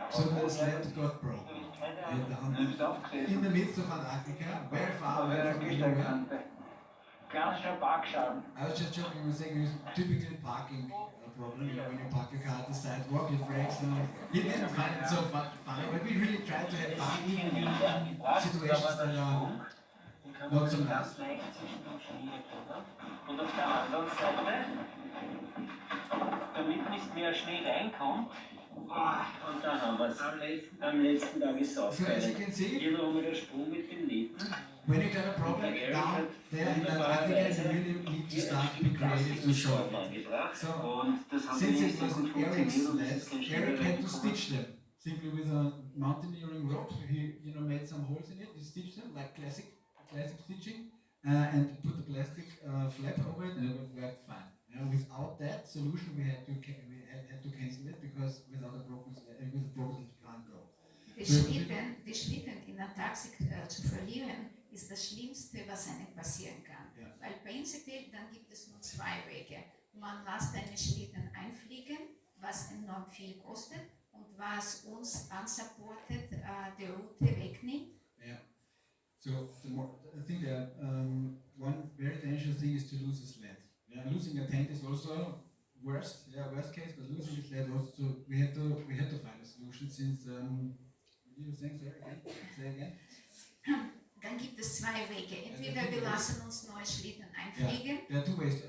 So the sled got broken. In the midst of Antarctica, very far away from anywhere. I was just joking, I was saying it's typical parking problem. You know, when you park your car at the sidewalk, it breaks. He didn't find it so funny, but we really tried to have fun even in situations that are not so nice. Und auf der anderen Seite, damit nicht mehr Schnee reinkommt, und dann haben wir es. Am letzten Tag ist es So as you aufgehört. can see, Hier nochmal der Sprung mit dem Nähten. when you got a problem down there in Antarctica, you really need to start to be creative to solve it. So, since it was an Eric's sled, Eric had to stitch them simply with a mountaineering rope. He, made some holes in it. He stitched them like classic stitching, and put the plastic flap over it, and it worked fine. Without that solution, we had to cancel it because without a broken sled, with a broken you can't go. Die Schlitten in Antarktika zu verlieren, ist das Schlimmste, was einem passieren kann. Ja. Weil prinzipiell dann gibt es nur zwei Wege. Man lässt einen Schlitten einfliegen, was enorm viel kostet und was uns unsupported die Route wegnimmt. Yeah. So I think that one very dangerous thing is to lose a sled. Yeah, losing a tent is also worst case, but losing a sled also we had to find a solution since you think say again. Dann gibt es zwei Wege. Entweder wir lassen uns neue Schlitten einfliegen. There are two ways.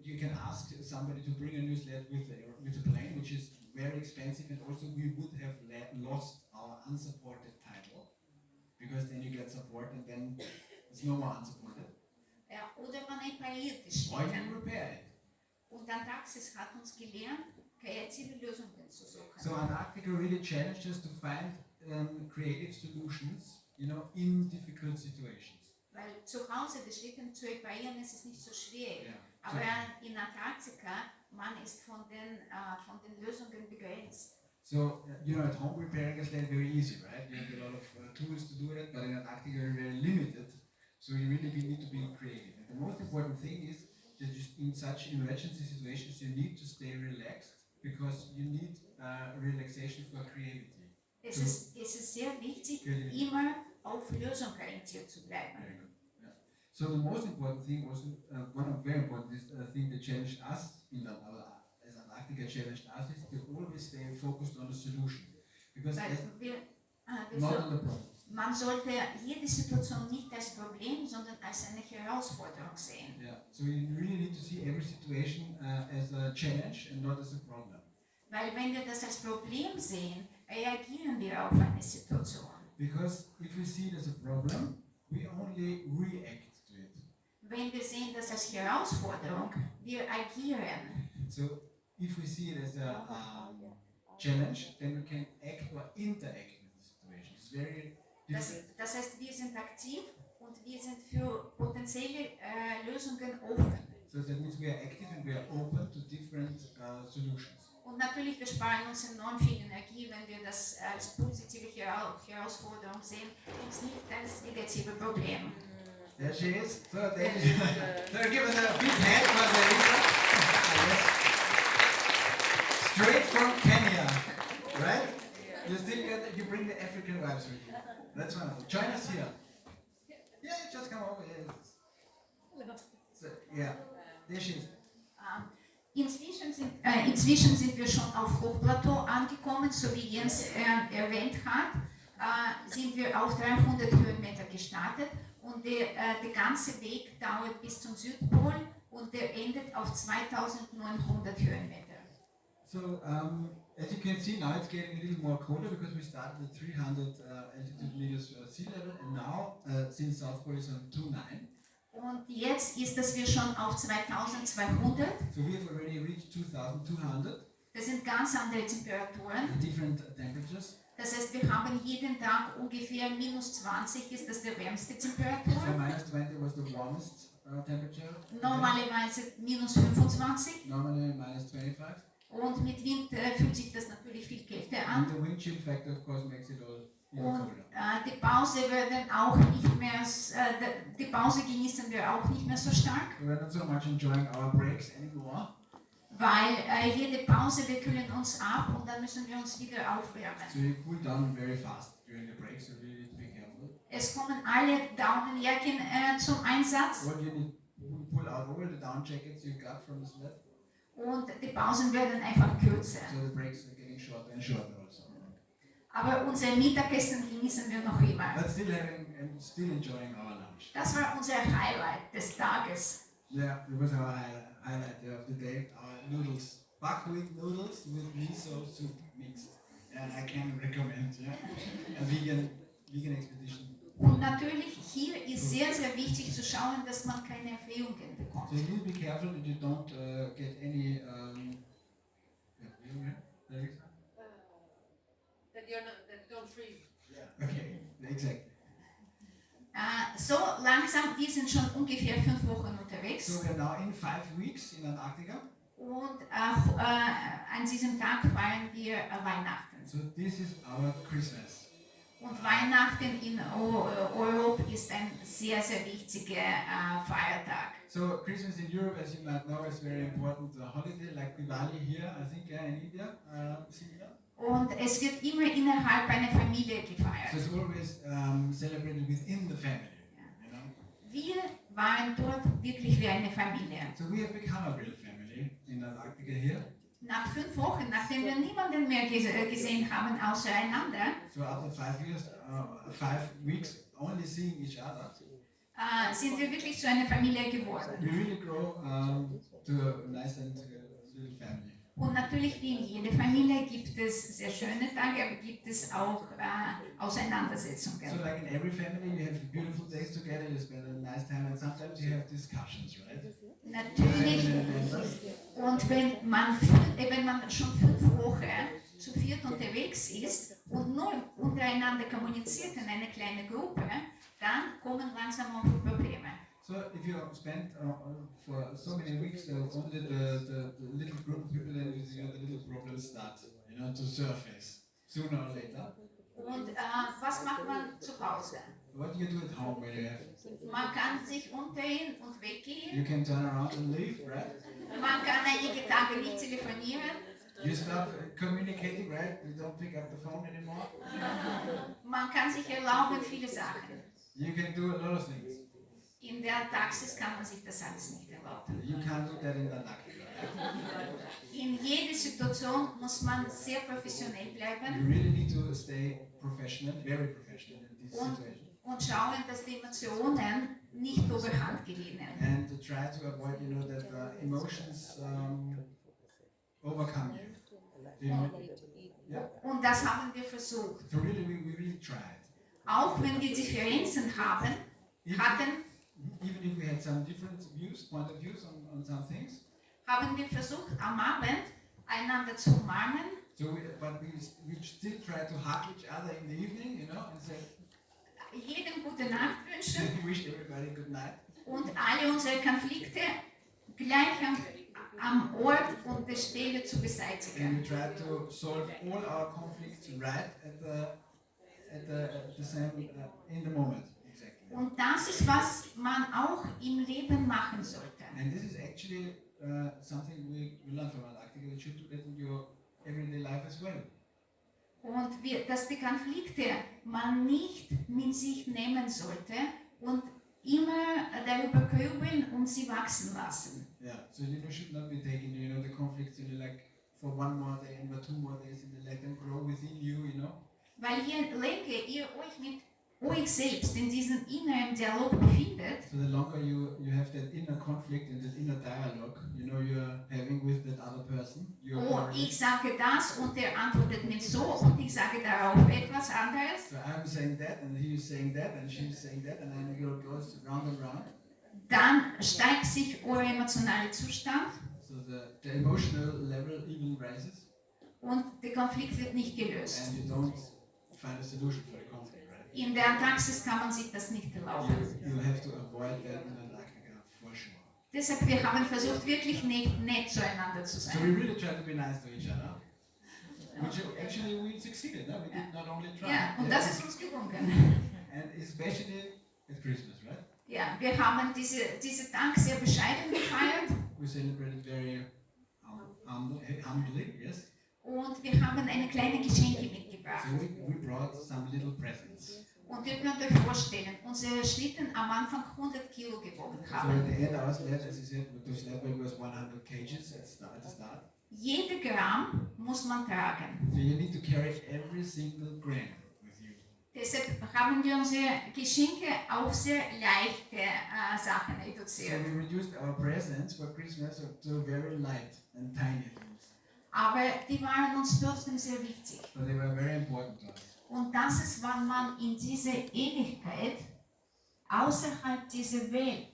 You can ask somebody to bring a new sled with a plane, which is very expensive, and also we would have lost our unsupported title because then you get support and then it's no more unsupported. Ja, oder man repariert die Or you can Schlitten. repair it. Und Antarktis hat uns gelernt, kreative Lösungen zu suchen. So Antarctica really challenged us to find creative solutions, in difficult situations. Weil zu Hause die Schlitten zu reparieren, ist es nicht so schwer. Yeah. Aber in Antarktika, man ist von den Lösungen begrenzt. So, at home repairing a sled very easy, right? You have a lot of tools to do that, but in Antarctica you're very limited. So you really need to be creative. And the most important thing is that just in such emergency situations you need to stay relaxed because you need relaxation for creativity. Es ist sehr wichtig, immer auf Lösung orientiert zu bleiben. Very good. Yeah. So the most important thing was one of very important thing that challenged us as Antarctica challenged us is to always stay focused on the solution because not on the problem. Man sollte jede Situation nicht als Problem, sondern als eine Herausforderung sehen. Yeah. So you really need to see every situation as a challenge and not as a problem. Weil wenn wir das als Problem sehen, reagieren wir auf eine Situation. Because if we see it as a problem, we only react to it. Wenn wir sehen das als Herausforderung, wir agieren. So if we see it as a challenge, then we can act or interact with the situation. It's very different. Das heißt, wir sind aktiv und wir sind für potenzielle Lösungen offen. So that means we are active and we are open to different solutions. Und natürlich, wir sparen uns enorm viel Energie, wenn wir das als positive Herausforderung sehen und nicht als negative Problem. There she is. So there she is. So give us a big hand for the straight from Kenya, right? You still you bring the African vibes with you. That's wonderful. Join us here. Yeah, just come over here. So, yeah, there she is. Inzwischen sind wir schon auf Hochplateau angekommen, so wie Jens erwähnt hat, sind wir auf 300 Höhenmeter gestartet und der ganze Weg dauert bis zum Südpol und der endet auf 2900 Höhenmeter. So, as you can see, now it's getting a little more colder because we started at 300 altitude meters sea level, and now, since South Pole is on 29, Und jetzt ist das wir schon auf 2200. so we have already reached 2200, Das sind ganz andere Temperaturen. different temperatures. Das heißt, wir haben jeden Tag ungefähr minus 20, ist das der wärmste So Temperatur. minus 20 was the warmest temperature. Normalerweise minus 25. Normally minus 25. Und mit Wind fühlt sich das natürlich viel kälter And an. the wind chill factor, of course, makes it all even Und colder. die Pause wird dann auch nicht mehr, die Pause genießen wir auch nicht mehr so stark, We're not so much enjoying our breaks anymore. weil jede Pause, wir kühlen uns ab und dann müssen wir uns wieder aufwärmen. So you cool down very fast during the break, so really need to be careful. Es kommen alle Daunenjacken zum Einsatz What you need to pull out all the down jackets you got from the sled. und die Pausen werden einfach kürzer. So the breaks are getting shorter and shorter also. Aber unser Mittagessen genießen wir noch immer. But still having and still enjoying our lunch. Das war unser Highlight des Tages. Yeah, it was our highlight of the day. Our noodles, buckwheat noodles with miso soup mixed. And I can recommend, yeah, a vegan expedition. Und natürlich hier ist sehr, sehr wichtig zu schauen, dass man keine Erfrierungen bekommt. So you need to be careful that you don't get any. That don't freeze. Yeah. Okay. Exactly. So langsam, wir sind schon ungefähr 5 Wochen unterwegs. So we're now in 5 weeks in Antarctica. Und an diesem Tag feiern wir Weihnachten. So this is our Christmas. Und Weihnachten in Europa ist ein sehr, sehr wichtiger Feiertag. So Christmas in Europe, as you might know, is very important holiday, like Diwali here, I think, in India, similar. Und es wird immer innerhalb einer Familie gefeiert. So it's always celebrated within the family. You know? Wir waren dort wirklich wie eine Familie. So we have become a real family in Antarctica here. Nach 5 Wochen, nachdem wir niemanden mehr gesehen haben außer einander, So after 5 years, 5 weeks only seeing each other, sind wir wirklich zu einer Familie geworden. we really grow to a nice and little family. Und natürlich wie in jeder Familie gibt es sehr schöne Tage, aber gibt es auch Auseinandersetzungen. So like in every family, you have beautiful days together, you spend a nice time, and sometimes you have discussions, right? Natürlich. Und wenn man schon 5 Wochen zu viert unterwegs ist und nur untereinander kommuniziert in einer kleinen Gruppe, dann kommen langsam auch Probleme. So if you spend for so many weeks only the little group of people, then the little problems start, to surface sooner or later. Und was macht man zu Hause? What do you do at home when you have? Man kann sich umdrehen und weggehen. You can turn around and leave, right? Man kann einige Tage nicht telefonieren. You stop communicating, right? You don't pick up the phone anymore. Man kann sich erlauben viele Sachen. You can do a lot of things. In der Taxis kann man sich das alles nicht erlauben. You can't do that in Antarctica. In jeder Situation muss man sehr professionell You bleiben really need to stay professional, very professional in this und, situation. und schauen, dass die Emotionen nicht überhand gewinnen. And to try to avoid, that emotions overcome you. Yeah. Und das haben wir versucht. So really, we really tried. Auch wenn wir Differenzen hatten, Even if we had some different point of views on some things. haben wir versucht, am Abend einander zu umarmen. So, but we still try to hug each other in the evening, and say, Jedem gute Nacht wünschen we wish everybody good night. und alle unsere Konflikte gleich am Ort und der Stelle zu And beseitigen. we try to solve all our conflicts right at the same in the moment. Exactly. Und das ist, was man auch im Leben machen sollte. And this is actually something we learn from Antarctica. You should do that in your everyday life as well. Und dass die Konflikte man nicht mit sich nehmen sollte und immer darüber grübeln und sie wachsen lassen. Yeah. So you should not be taking the conflicts like for one more day and for 2 more days and let them grow within you. Weil je länger ihr euch mit euch selbst in diesem inneren Dialog befindet, So the longer you have that inner conflict and that inner dialogue, you're having with that other person. oh, ich sage das und der antwortet mir so und ich sage darauf etwas anderes, So I'm saying that and he is saying that and she's saying that and then it goes round and round. dann steigt sich euer emotionaler Zustand So the emotional level even rises und der Konflikt wird nicht gelöst. and you don't find a solution for the conflict, right? In der Antarktis kann man sich das nicht erlauben. You have to avoid that in Antarctica for sure. Deshalb, wir haben versucht, wirklich nicht nett zueinander zu So we sein. really tried to be nice to each other. Which actually we succeeded, no? We did not only try. Ja, und das ist uns gelungen. And especially at Christmas, right? Ja, wir haben diese Tag sehr bescheiden gefeiert We celebrated very humbly, yes. und wir haben eine kleine Geschenke mitgebracht. So we brought some little presents. Und ihr könnt euch vorstellen, unsere Schlitten am Anfang 100 Kilo gewogen So at haben. the end, our sled, as you said, the sled weight was 100 kgs at the start. Jede Gramm muss man tragen. So you need to carry every single gram with you. Deshalb haben wir unsere Geschenke auf sehr leichte Sachen So reduziert. we reduced our presents for Christmas to very light and tiny things. Aber die waren uns trotzdem sehr wichtig. So they were very important to us. Und das ist, wann man in dieser Ewigkeit außerhalb dieser Welt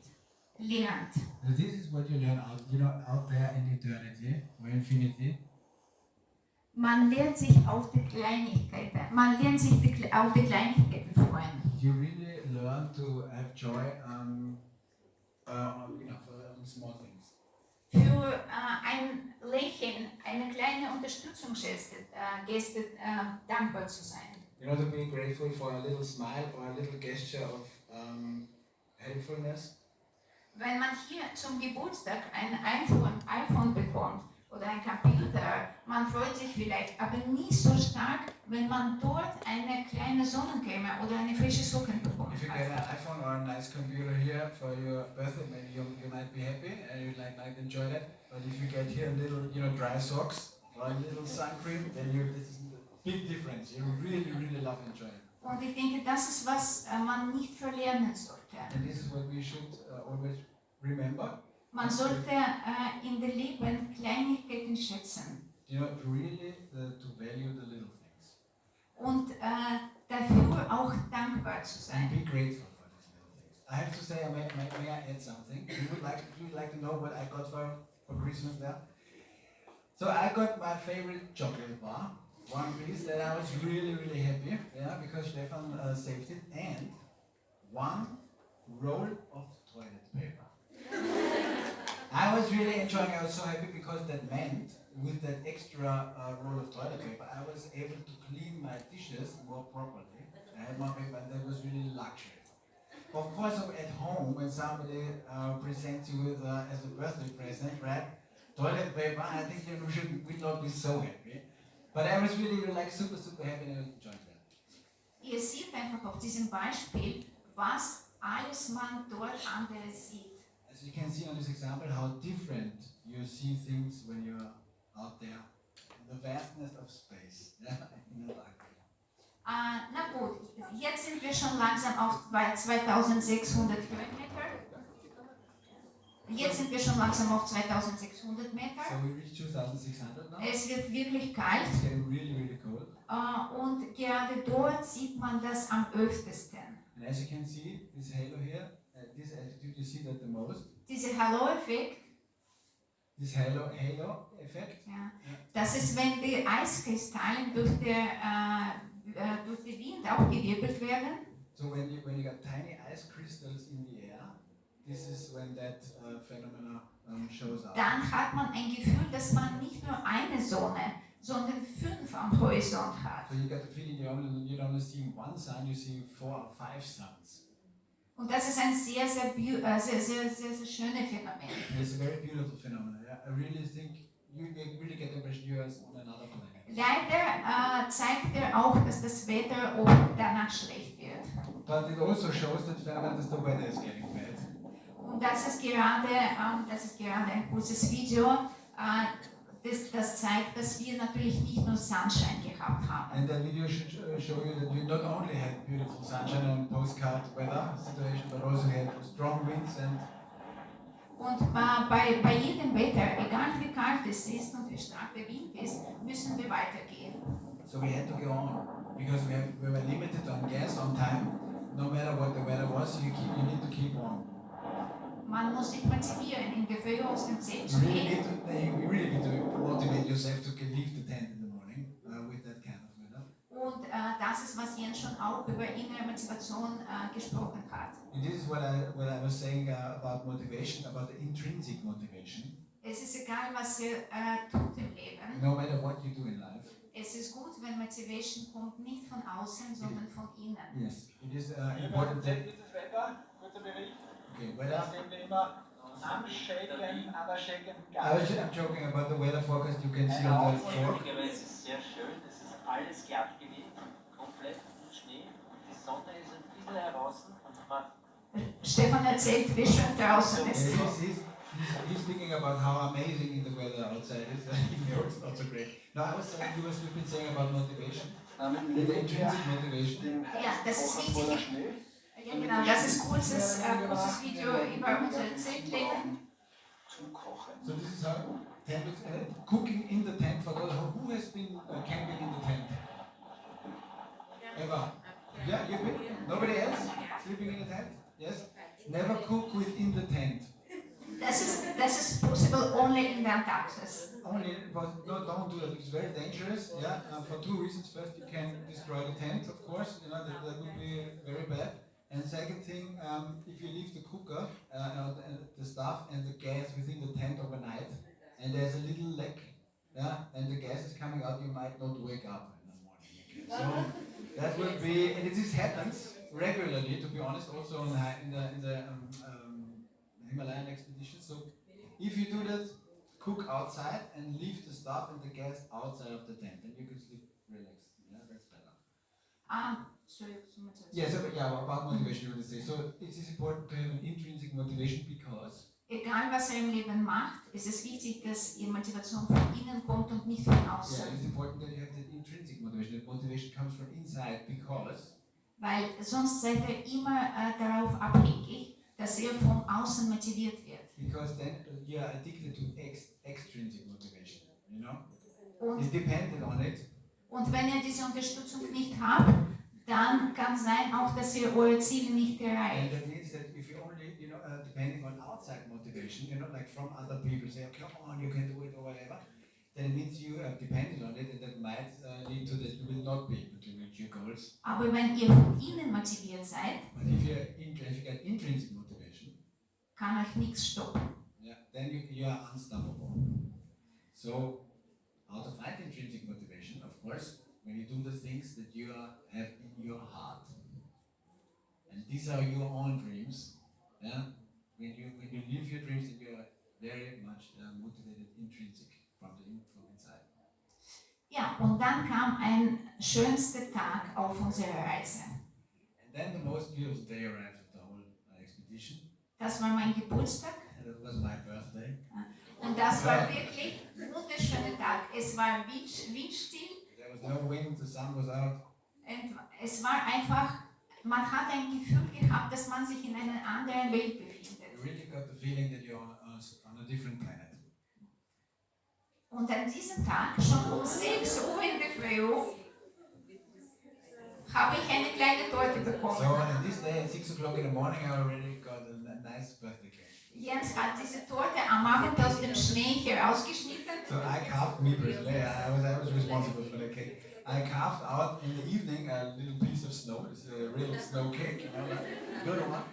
lernt. So this is what you learn out there in eternity or infinity. Man lernt sich auf die Kleinigkeiten, auf die Kleinigkeiten freuen. You really learn to have joy for small things. Für ein Lächeln, eine kleine Unterstützungsgeste dankbar zu sein. To be grateful for a little smile or a little gesture of helpfulness. Wenn man hier zum Geburtstag ein iPhone bekommt oder ein Computer, man freut sich vielleicht, aber nie so stark, wenn man dort eine kleine Sonnencreme oder eine frische Socken bekommt. If you get an iPhone or a nice computer here for your birthday, maybe you might be happy and you might enjoy that. But if you get here a little, dry socks or a little sun cream, then this is a big difference. You really, really love enjoying. Und ich denke, das ist, was man nicht verlernen sollte. And this is what we should always remember. Man sollte in der Leben Kleinigkeiten schätzen Really to value the little things. und dafür auch dankbar zu And sein. be grateful for these little things. I have to say, may I add something? You would like to know what I got for Christmas there? So I got my favorite chocolate bar, one piece that I was really, really happy, because Stefan saved it, and one roll of toilet paper. I was really enjoying it. I was so happy because that meant with that extra roll of toilet paper, I was able to clean my dishes more properly. I had more paper, and that was really luxury. Of course, at home, when somebody presents you with as a birthday present, right, toilet paper, I think we not be so happy. But I was really super, super happy and I was enjoying that. Ihr seht einfach auf diesem Beispiel, was alles man dort anderes sieht. As you can see on this example, how different you see things when you're out there in the vastness of space. In Antarctica. Na gut, jetzt sind wir schon langsam auf 2600 Höhenmeter. Jetzt sind wir schon langsam auf 2600 Meter. So we reached 2600 now. Es wird wirklich kalt. It's getting really, really cold. Und gerade dort sieht man das am öftesten. And as you can see, this halo here, this altitude, you see that the most. Dieser Halo-Effekt, This halo effect. ja, das ist, wenn die Eiskristalle durch den Wind auch gewirbelt werden. So when you got tiny ice crystals in the air, this is when that phenomena shows up. Dann hat man ein Gefühl, dass man nicht nur eine Sonne, sondern 5 am Horizont hat. So you get the feeling you're not only seeing one sun, you're seeing 4 or 5 suns. Und das ist ein sehr schönes Phänomen. It's a very beautiful phenomenon. Yeah? I really think you really get the impression you're on another planet. Leider zeigt er auch, dass das Wetter auch danach schlecht wird. But it also shows that the weather is getting bad. Und das ist gerade ein kurzes Video, das zeigt, dass wir natürlich nicht nur Sunshine gehabt gehabt haben. And that video should show you that we not only had beautiful sunshine and postcard weather situation, but also had strong winds and Und bei jedem Wetter, egal wie kalt es ist und wie stark der Wind ist, müssen wir weitergehen. so we had to go on because we were limited on gas on time. No matter what the weather was, you need to keep on. Man muss sich motivieren, in der Früh aus dem Zelt zu You really gehen. need to motivate yourself to leave the tent in the morning with that kind of weather. Und das ist, was Jens schon auch über innere Motivation gesprochen hat. And this is what I was saying about motivation, about the intrinsic motivation. Es ist egal, was ihr tut im Leben. No matter what you do in life. Es ist gut, wenn Motivation kommt, nicht von außen, sondern von innen. Yes, it is important that. Dieses Wetter, kurzer Bericht. Okay, Da weather. sehen wir immer am Shaken, an der Shaken I'm joking about the weather forecast. You can see on the fork. Es ist sehr schön, es ist alles glatt gewesen, komplett Schnee. Die Sonne ist ein bisschen heraus und macht. Stefan erzählt, wie schön draußen ist. He's speaking about how amazing the weather outside is. Even though it's not so great. No, I was saying you've been saying about motivation. The intrinsic motivation. Ja, das ist wichtig. Ja, genau, das ist kurzes Video über unser Zeltleben. So this is how tent looks, cooking in the tent for those who has been camping in the tent. Ever? Yeah, you've been? Nobody else sleeping in the tent? Yes. Never cook within the tent. Das ist possible only in the Antarctica. Only, but don't do that. It's very dangerous. Yeah, for two reasons. First, you can destroy the tent, of course. You know that would be very bad. And second thing, if you leave the cooker, the stuff and the gas within the tent overnight, and there's a little leak, yeah, and the gas is coming out, you might not wake up in the morning again. So that would be, and this happens regularly, to be honest, also in the Himalayan expedition. So if you do that, cook outside and leave the stuff and the gas outside of the tent, and you can sleep relaxed. Yeah, that's better. Sorry, Yes, about motivation, you want to say. So it is important to have an intrinsic motivation because egal was ihr im Leben macht, ist es wichtig, dass ihr Motivation von innen kommt und nicht von außen. yeah, it's important that you have that intrinsic motivation. That motivation comes from inside because Weil sonst seid ihr immer darauf abhängig, dass ihr von außen motiviert wird. because then you are addicted to extrinsic motivation. You know, Und, it's dependent on it. und wenn ihr diese Unterstützung nicht habt, dann kann sein auch, dass ihr eure Ziele nicht And erreicht. that means that if you only, depending on outside motivation, like from other people, say, come on, you can do it or whatever, then it means you are dependent on it, and that might lead to that you will not be able to reach your goals. Aber wenn ihr von innen motiviert seid, But if you get intrinsic motivation, kann euch nichts stoppen. yeah, then you are unstoppable. So, how to find intrinsic motivation? Of course, when you do the things that you have in your heart. And these are your own dreams. Yeah? When you live your dreams, then you are very much motivated intrinsic from inside. Ja, und dann kam ein schönster Tag auf unserer Reise. And then the most beautiful day arrived of the whole expedition. Das war mein Geburtstag. And it was my birthday. Und das war wirklich ein wunderschöner Tag. Es war windstill There was no wind, the sun was out. und es war einfach, man hat ein Gefühl gehabt, dass man sich in einer anderen Welt befindet. You really got the feeling that you're on a different planet. Und an diesem Tag, schon um 6 Uhr in der Früh, habe ich eine kleine Torte bekommen. So on this day at 6 o'clock in the morning, I already got a nice birthday cake. Jens hat diese Torte am Abend aus dem Schnee herausgeschnitten. So I carved, me personally, I was responsible for the cake. I carved out in the evening a little piece of snow. It's a real snow cake, good one.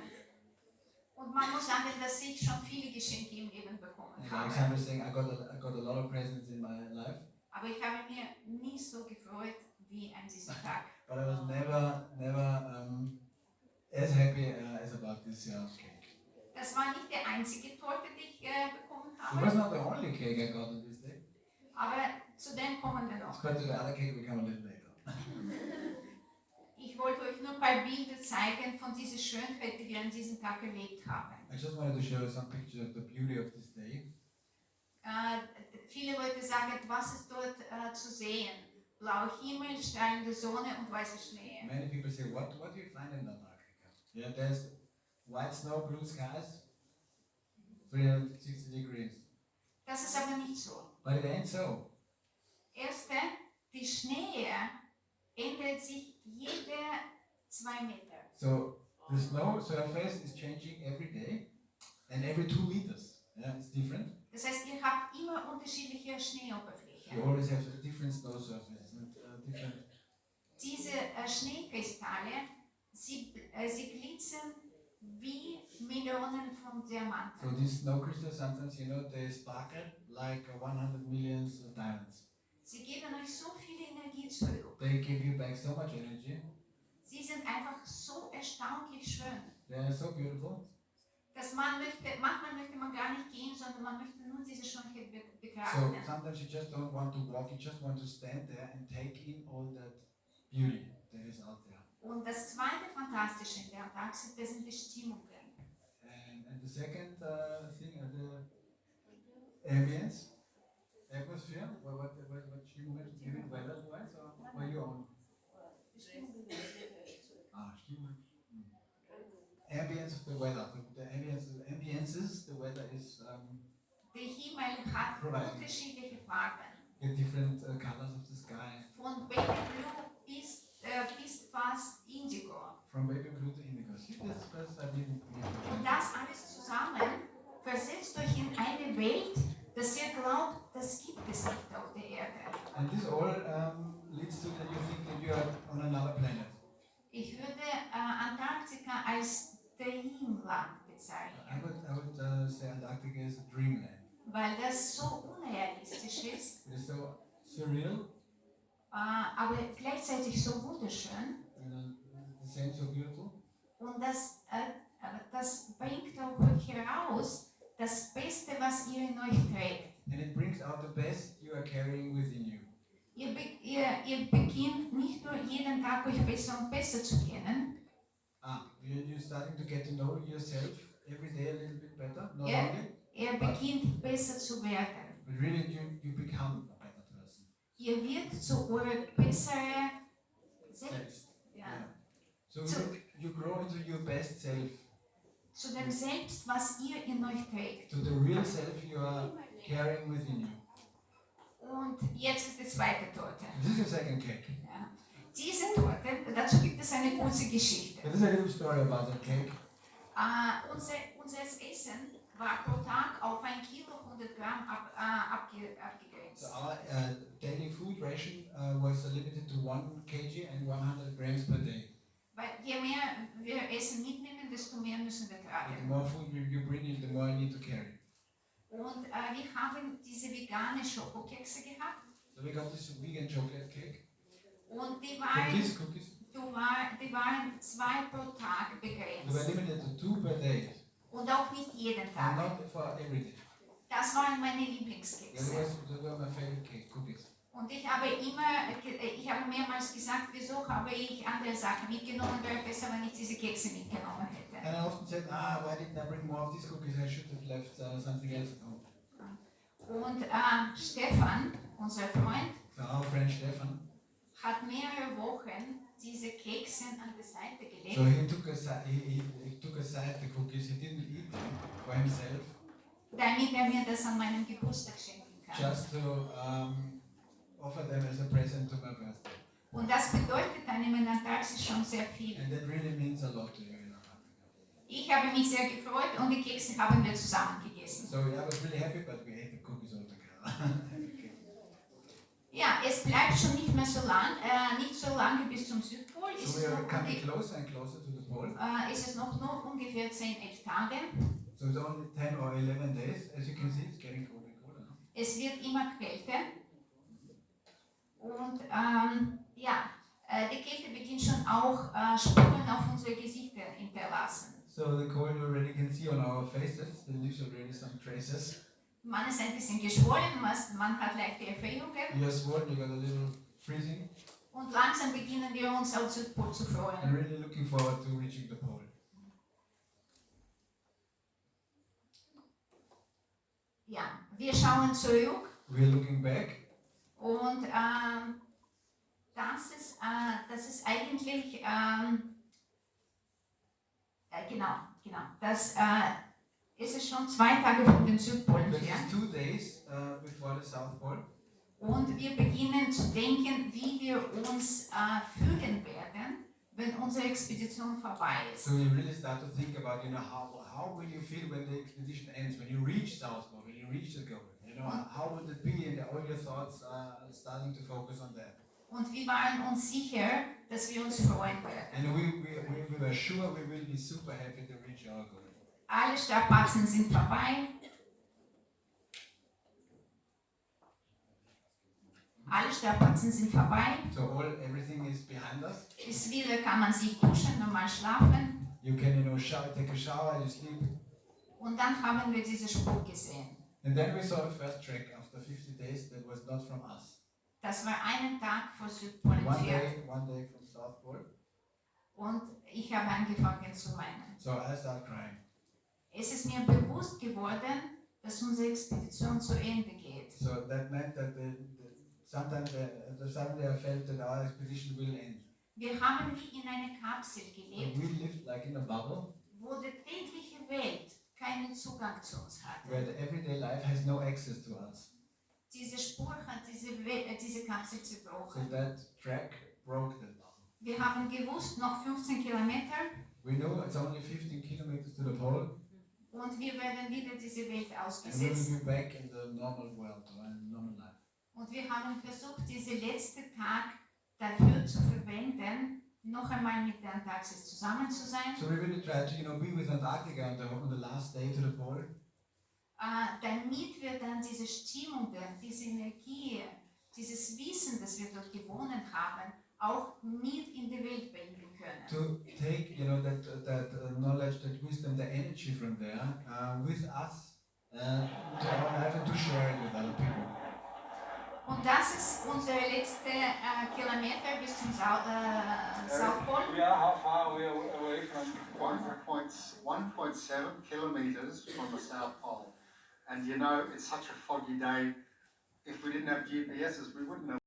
Und man muss sagen, dass ich schon viele Geschenke im Leben bekommen And habe. Alexandra is saying I got a lot of presents in my life, Aber ich habe mir nie so gefreut wie an diesem Tag. but I was never as happy as about this cake. Das war nicht die einzige Torte, die ich bekommen It was habe, not the only cake I got on this day, aber zu dem kommen wir noch. but the other cake will come a little later. Ich wollte euch nur ein paar Bilder zeigen von dieser Schönheit, die wir an diesem Tag erlebt haben. I just wanted to show you some pictures of the beauty of this day. Viele Leute sagen, was ist dort zu sehen? blauer Himmel, strahlende Sonne und weiße Schnee. Many people say, what do you find in Antarctica? Yeah, there's white snow, blue skies, 360 degrees. Das ist aber nicht so. But it ain't so. Erste, die Schnee ändert sich jede 2 Meter. So the snow surface is changing every day and every 2 meters. Yeah, it's different. Das heißt, ihr habt immer unterschiedliche Schneeoberflächen. You always have a different snow surface and different. Diese Schneekristalle, sie glitzern wie Millionen von So Diamanten. these snow crystals sometimes, they sparkle like 100 millions of diamonds. Sie geben euch so viel Energie zurück. They give you back so much energy. Sie sind einfach so erstaunlich schön, They are so beautiful. dass manchmal möchte man gar nicht gehen, sondern man möchte nur diese Schönheit So betrachten. sometimes you just don't want to walk, you just want to stand there and take in all that beauty that is out there. Und das zweite Fantastische in der Antarktis, das sind die Stimmungen. And the second thing, the ambience, atmosphere, what Stimmung, given weather-wise, or your own? Stimmung. Ambience of the weather. The ambiences, the weather is Der Himmel hat Right. unterschiedliche Farben. different colors of the sky, Von Baby Blue bis fast Indigo. from baby blue to indigo. See, that's I didn't. Und das alles zusammen versetzt euch in eine Welt, dass ihr glaubt, das gibt es nicht auf der Erde. And this all leads to that you think that you are on another planet. Ich würde Antarktika als Dreamland bezeichnen, I would say Antarctica is a dreamland. weil das so unrealistisch ist, It is so surreal, aber gleichzeitig so wunderschön. the same so beautiful. Und das bringt auch euch heraus, das Beste, was ihr in euch trägt. And it brings out the best you are carrying within you. Ihr beginnt nicht nur jeden Tag euch besser und besser zu kennen, You're starting to get to know yourself every day a little bit better, not Yeah. only, ihr beginnt besser zu werden. but really you become a better person. Ihr werdet zu eurem besseren Selbst. Ja. So So- you grow into your best self, Zu dem Selbst, was ihr in euch trägt. to the real self you are carrying within you. Und jetzt ist die zweite Torte. This is your second cake. Ja. Diese Torte, dazu gibt es eine kurze Geschichte. This is a little story about that cake. Unser Essen war pro Tag auf 1 Kilo 100 Gramm abgegrenzt. So our daily food ration was limited to 1 kg and 100 grams per day. Weil je mehr wir Essen mitnehmen, desto mehr müssen wir The tragen. more food you bring in, the more you need to carry. Und wir haben diese vegane Schokokekse gehabt So we got this vegan chocolate cake. und die waren, Cookies. die waren 2 pro Tag They were begrenzt. limited to 2 per day. Und auch nicht jeden And Tag. not for every day. Das waren meine They Lieblingskekse. were my favorite cake, cookies. Und ich habe mehrmals gesagt, wieso habe ich andere Sachen mitgenommen, wäre besser, wenn ich diese Kekse mitgenommen hätte. And I often said, why didn't I bring more of these cookies? I should have left something else at home. Und Stefan, unser Freund, So our friend Stefan, hat mehrere Wochen diese Kekse an die Seite so gelegt, he took aside the cookies. He didn't eat them for himself, damit er mir das an meinem Geburtstag schenken kann. just to offer them as a present to my birthday. Und das bedeutet dann in Antarktis schon sehr viel. And that really means a lot to you in Antarctica. Ich habe mich sehr gefreut und die Kekse haben wir zusammen gegessen. So I was really happy, but we ate the cookies all together. Ja, es bleibt schon nicht mehr so nicht so lange bis zum Südpol. So we are coming closer and closer to the pole. Ist es noch nur ungefähr 10-11 Tage. So it's only 10 or 11 days. As you can see, it's getting colder and colder now. Es wird immer kälter. Und die Kälte beginnt schon auch Spuren auf unsere Gesichter hinterlassen. So the cold you already can see on our faces. There leaves already some traces. Man ist ein bisschen geschwollen, man hat leichte Erfrierungen You're swollen, you got a little freezing. und langsam beginnen wir uns auf Südpol zu I'm freuen. really looking forward to reaching the pole. Ja, wir schauen zurück We're looking back und das ist eigentlich, genau, das ist es schon 2 Tage von den Südpolen This entfernt. is 2 days before the South Pole. Und wir beginnen zu denken, wie wir uns fühlen werden, wenn unsere Expedition vorbei ist. So you really start to think about, how will you feel when the expedition ends, when you reach South Pole, when you reach the goal? How would it be? And all your thoughts are starting to focus on that. Und wir waren uns sicher, dass wir uns freuen werden. And we were sure we will be super happy to reach our goal. Alle Strapazen sind vorbei. Alle Strapazen sind vorbei. So everything is behind us. Bis wieder kann man sich duschen, normal schlafen. You can, take a shower, you sleep. Und dann haben wir diese Spur gesehen. And then we saw the first track after 50 days that was not from us. Das war einen Tag vor Südpol entfernt. One day from South Pole. Und ich habe angefangen zu weinen. So I started crying. Es ist mir bewusst geworden, dass unsere Expedition zu Ende geht. So that meant that suddenly I felt that our expedition will end. Wir haben wie in einer Kapsel So gelebt, we lived like in a bubble, wo die tägliche Welt keinen Zugang zu uns hatte. where the everyday life has no access to us. Diese Spur hat diese Kapsel So zerbrochen. that track broke that bubble. Wir haben gewusst, noch 15 Kilometer We know it's only 15 kilometers to the pole, und wir werden wieder diese Welt and we ausgesetzt. will be back in the normal world or in normal life. Und wir haben versucht, diesen letzten Tag dafür zu verwenden, noch einmal mit der Antarktis zusammen zu sein, So we really tried to, be with Antarctica on the last day to the pole, damit wir dann diese Stimmungen, diese Energie, dieses Wissen, das wir dort gewonnen haben, auch mit in die Welt bringen können. to take, that knowledge, that wisdom, the energy from there with us, to have and to share it with other people. Und das ist unser letzter Kilometer bis zum South Pole. We are how far we are away from 1.7 kilometers from the South Pole. And it's such a foggy day. If we didn't have GPSs, we wouldn't know.